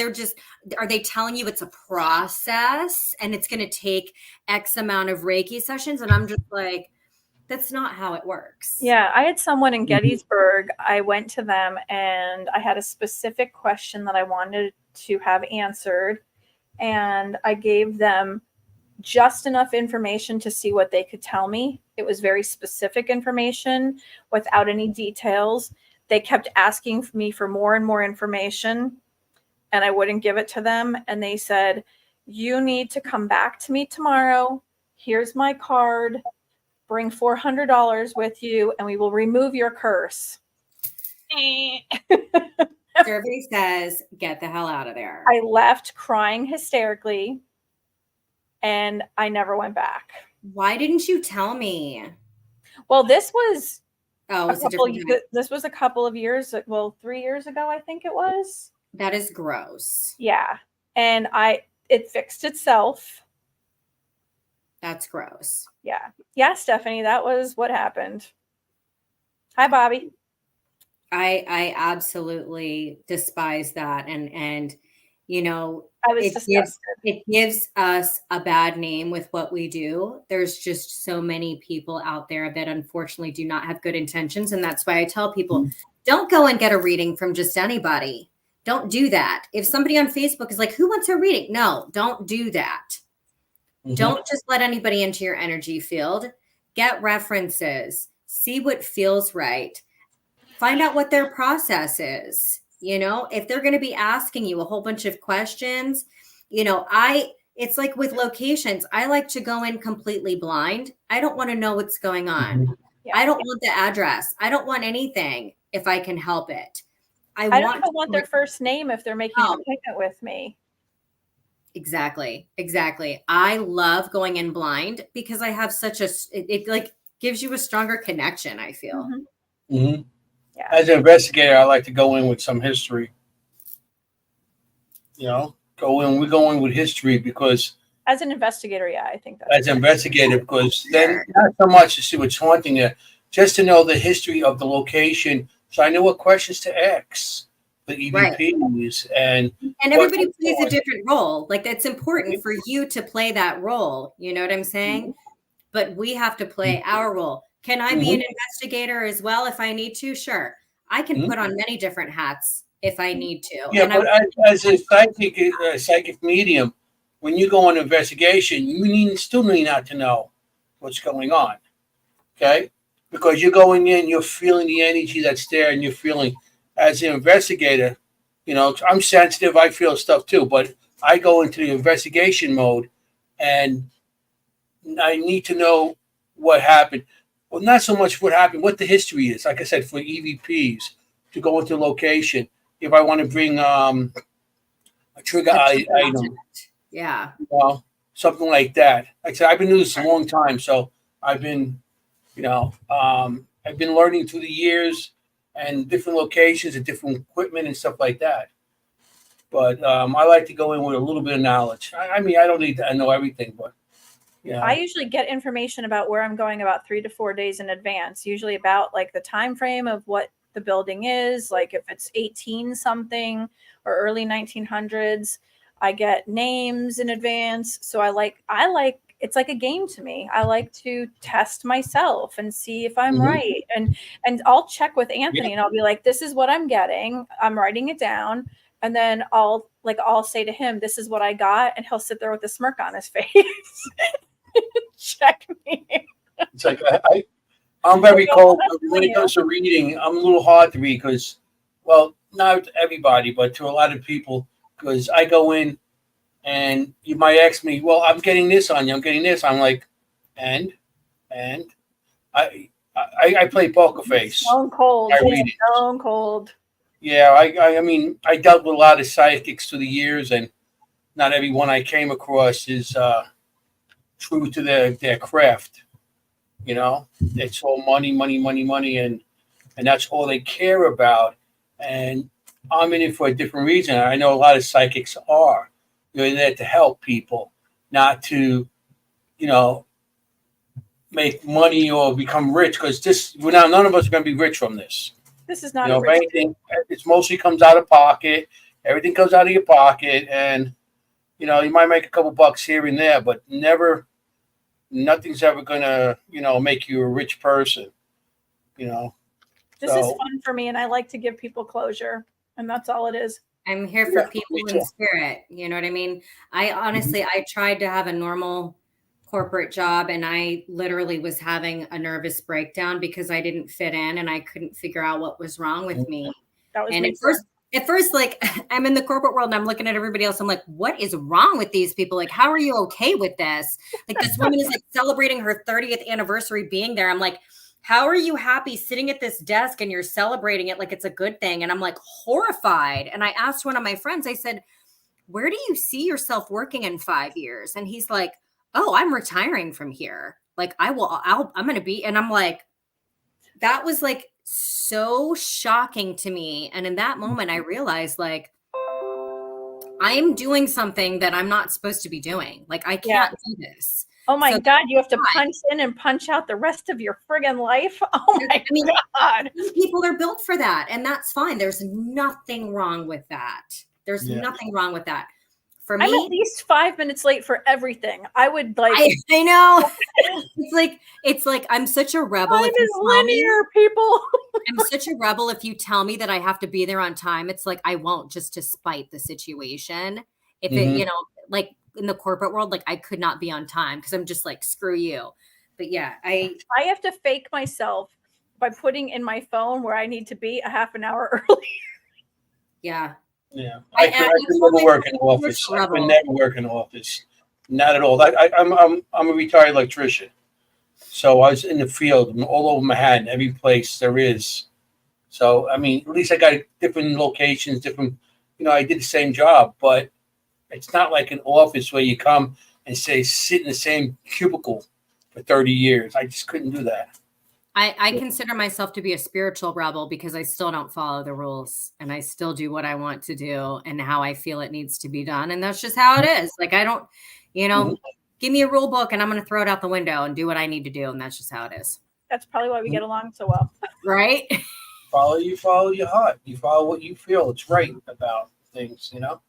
are they telling you it's a process and it's going to take X amount of Reiki sessions? And I'm just like, that's not how it works. Yeah, I had someone in Gettysburg. I went to them and I had a specific question that I wanted to have answered. And I gave them just enough information to see what they could tell me. It was very specific information without any details. They kept asking me for more and more information, and I wouldn't give it to them. And they said, you need to come back to me tomorrow. Here's my card. Bring $400 with you, and we will remove your curse. Survey says, get the hell out of there. I left crying hysterically, and I never went back. Why didn't you tell me? Well, this was This was a couple of years, 3 years ago, I think it was. That is gross. Yeah. And it fixed itself. That's gross. Yeah. Yeah, Stephanie, that was what happened. Hi, Bobby. I absolutely despise that. And you know, I was disgusted. It gives us a bad name with what we do. There's just so many people out there that unfortunately do not have good intentions. And that's why I tell people, don't go and get a reading from just anybody. Don't do that. If somebody on Facebook is like, who wants a reading? No, don't do that. Don't just let anybody into your energy field. Get references. See what feels right. Find out what their process is. You know, if they're going to be asking you a whole bunch of questions, you know, it's like with locations, I like to go in completely blind. I don't want to know what's going on. Yeah. I don't want the address. I don't want anything if I can help it. I don't even want their first name if they're making an appointment with me. Exactly. I love going in blind because I have such it like gives you a stronger connection, I feel. Yeah. As an investigator, I like to go in with some history. You know, we go in with history because as an investigator, yeah, I think that. As an investigator, because then not so much to see what's haunting you, just to know the history of the location, so I know what questions to ask the EVPs and everybody plays a different role. Like it's important for you to play that role. You know what I'm saying? But we have to play our role. Can I be an investigator as well if I need to? Sure. I can put on many different hats if I need to. Yeah, and as a psychic medium, when you go on an investigation, you still need not to know what's going on. Okay? Because you're going in, you're feeling the energy that's there, and you're feeling, as an investigator, you know, I'm sensitive, I feel stuff too, but I go into the investigation mode, and I need to know what happened. Well, not so much what happened, what the history is. Like I said, for EVPs to go into location, if I want to bring a trigger item, well, something like that. Like I said, I've been doing this a long time, so I've been, you know, I've been learning through the years and different locations and different equipment and stuff like that. But I like to go in with a little bit of knowledge. I mean, I don't need to know everything, but. Yeah. I usually get information about where I'm going about 3 to 4 days in advance, usually about like the time frame of what the building is, like if it's 18 something or early 1900s. I get names in advance. So I like it's like a game to me. I like to test myself and see if I'm right. And I'll check with Anthony and I'll be like, this is what I'm getting. I'm writing it down. And then I'll say to him, this is what I got. And he'll sit there with a smirk on his face. Check me. It's like I'm very cold when it comes to reading. I'm a little hard to read because, well, not everybody, but to a lot of people, because I go in and you might ask me, well, I'm getting this on you. I'm getting this. I'm like, and I play poker face. Stone cold. I read it. Stone cold. Yeah, I mean, I dealt with a lot of psychics through the years, and not everyone I came across is true to their craft. You know, it's all money, and that's all they care about. And I'm in it for a different reason. I know a lot of psychics are. You're there to help people, not to, you know, make money or become rich. Because none of us are going to be rich from this. This is not, you know, anything. It's mostly comes out of pocket. Everything comes out of your pocket, and you know, you might make a couple bucks here and there, but nothing's ever gonna, you know, make you a rich person. You know, this is fun for me, and I like to give people closure, and that's all it is. I'm here for people in spirit. You know what I mean? I honestly, I tried to have a normal corporate job, and I literally was having a nervous breakdown because I didn't fit in and I couldn't figure out what was wrong with me. That was and me. at first, like, I'm in the corporate world and I'm looking at everybody else. I'm like, what is wrong with these people? Like, how are you okay with this? Like, this woman is like celebrating her 30th anniversary being there. I'm like, how are you happy sitting at this desk and you're celebrating it like it's a good thing? And I'm like horrified. And I asked one of my friends, I said, where do you see yourself working in 5 years? And he's like, oh, I'm retiring from here. Like, I'm going to be, and I'm like, that was like so shocking to me. And in that moment, I realized like, I am doing something that I'm not supposed to be doing. Like, I can't do this. Oh my So God, you have to punch in and punch out the rest of your friggin' life. Oh my God. These people are built for that. And that's fine. There's nothing wrong with that. There's nothing wrong with that. For me, I'm at least 5 minutes late for everything. I would like. I know. It's like I'm such a rebel. Time is linear, people. I'm such a rebel. If you tell me that I have to be there on time, it's like I won't, just to spite the situation. If it, you know, like in the corporate world, like I could not be on time because I'm just like, screw you. But yeah, I have to fake myself by putting in my phone where I need to be a half an hour early. Yeah. Yeah, I could never work in office. I could never work in office, not at all. I'm a retired electrician, so I was in the field all over Manhattan, every place there is. So I mean, at least I got different locations, different. You know, I did the same job, but it's not like an office where you come and say sit in the same cubicle for 30 years. I just couldn't do that. I consider myself to be a spiritual rebel because I still don't follow the rules and I still do what I want to do and how I feel it needs to be done. And that's just how it is. Like, I don't, you know, give me a rule book and I'm going to throw it out the window and do what I need to do. And that's just how it is. That's probably why we get along so well. Right? Follow your heart. You follow what you feel it's right about things, you know,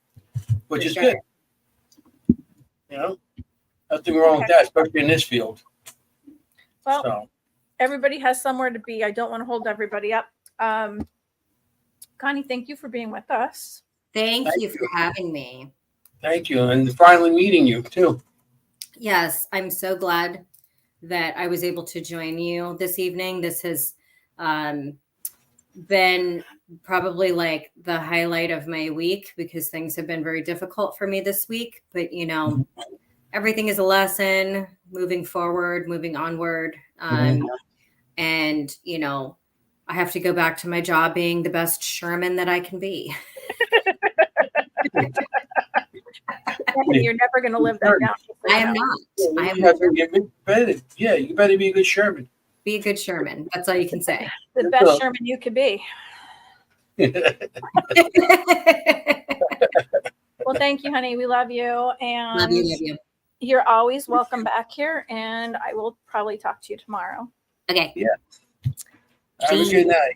which is good. You know, nothing wrong with that, especially in this field. Well, so. Everybody has somewhere to be. I don't want to hold everybody up. Cahni, thank you for being with us. Thank you for having me. Thank you. And finally meeting you too. Yes, I'm so glad that I was able to join you this evening. This has been probably like the highlight of my week because things have been very difficult for me this week. But, you know, everything is a lesson, moving forward, moving onward. And, you know, I have to go back to my job being the best Sherman that I can be. You're never going to live that down. I am not. You better be a good Sherman. Be a good Sherman. That's all you can say. The best Sherman you could be. Well, thank you, honey. We love you. And love you. You're always welcome back here. And I will probably talk to you tomorrow. Okay. Yeah. Have a good night.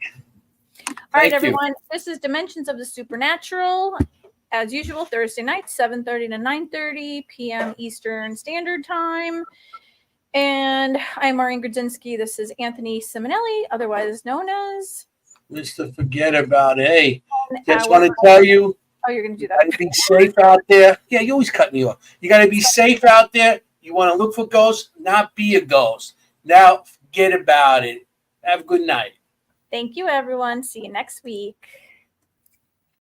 All right, everyone. This is Dimensions of the Supernatural. As usual, Thursday night, 7:30 to 9:30 p.m. Eastern Standard Time. And I'm Maureen Grudzinski. This is Anthony Simonelli, otherwise known as Mr. Fuhgeddaboudit. Hey, just want to tell you. Oh, you're going to do that. You got to be safe out there. Yeah, you always cut me off. You got to be safe out there. You want to look for ghosts, not be a ghost. Now, forget about it. Have a good night. Thank you, everyone. See you next week.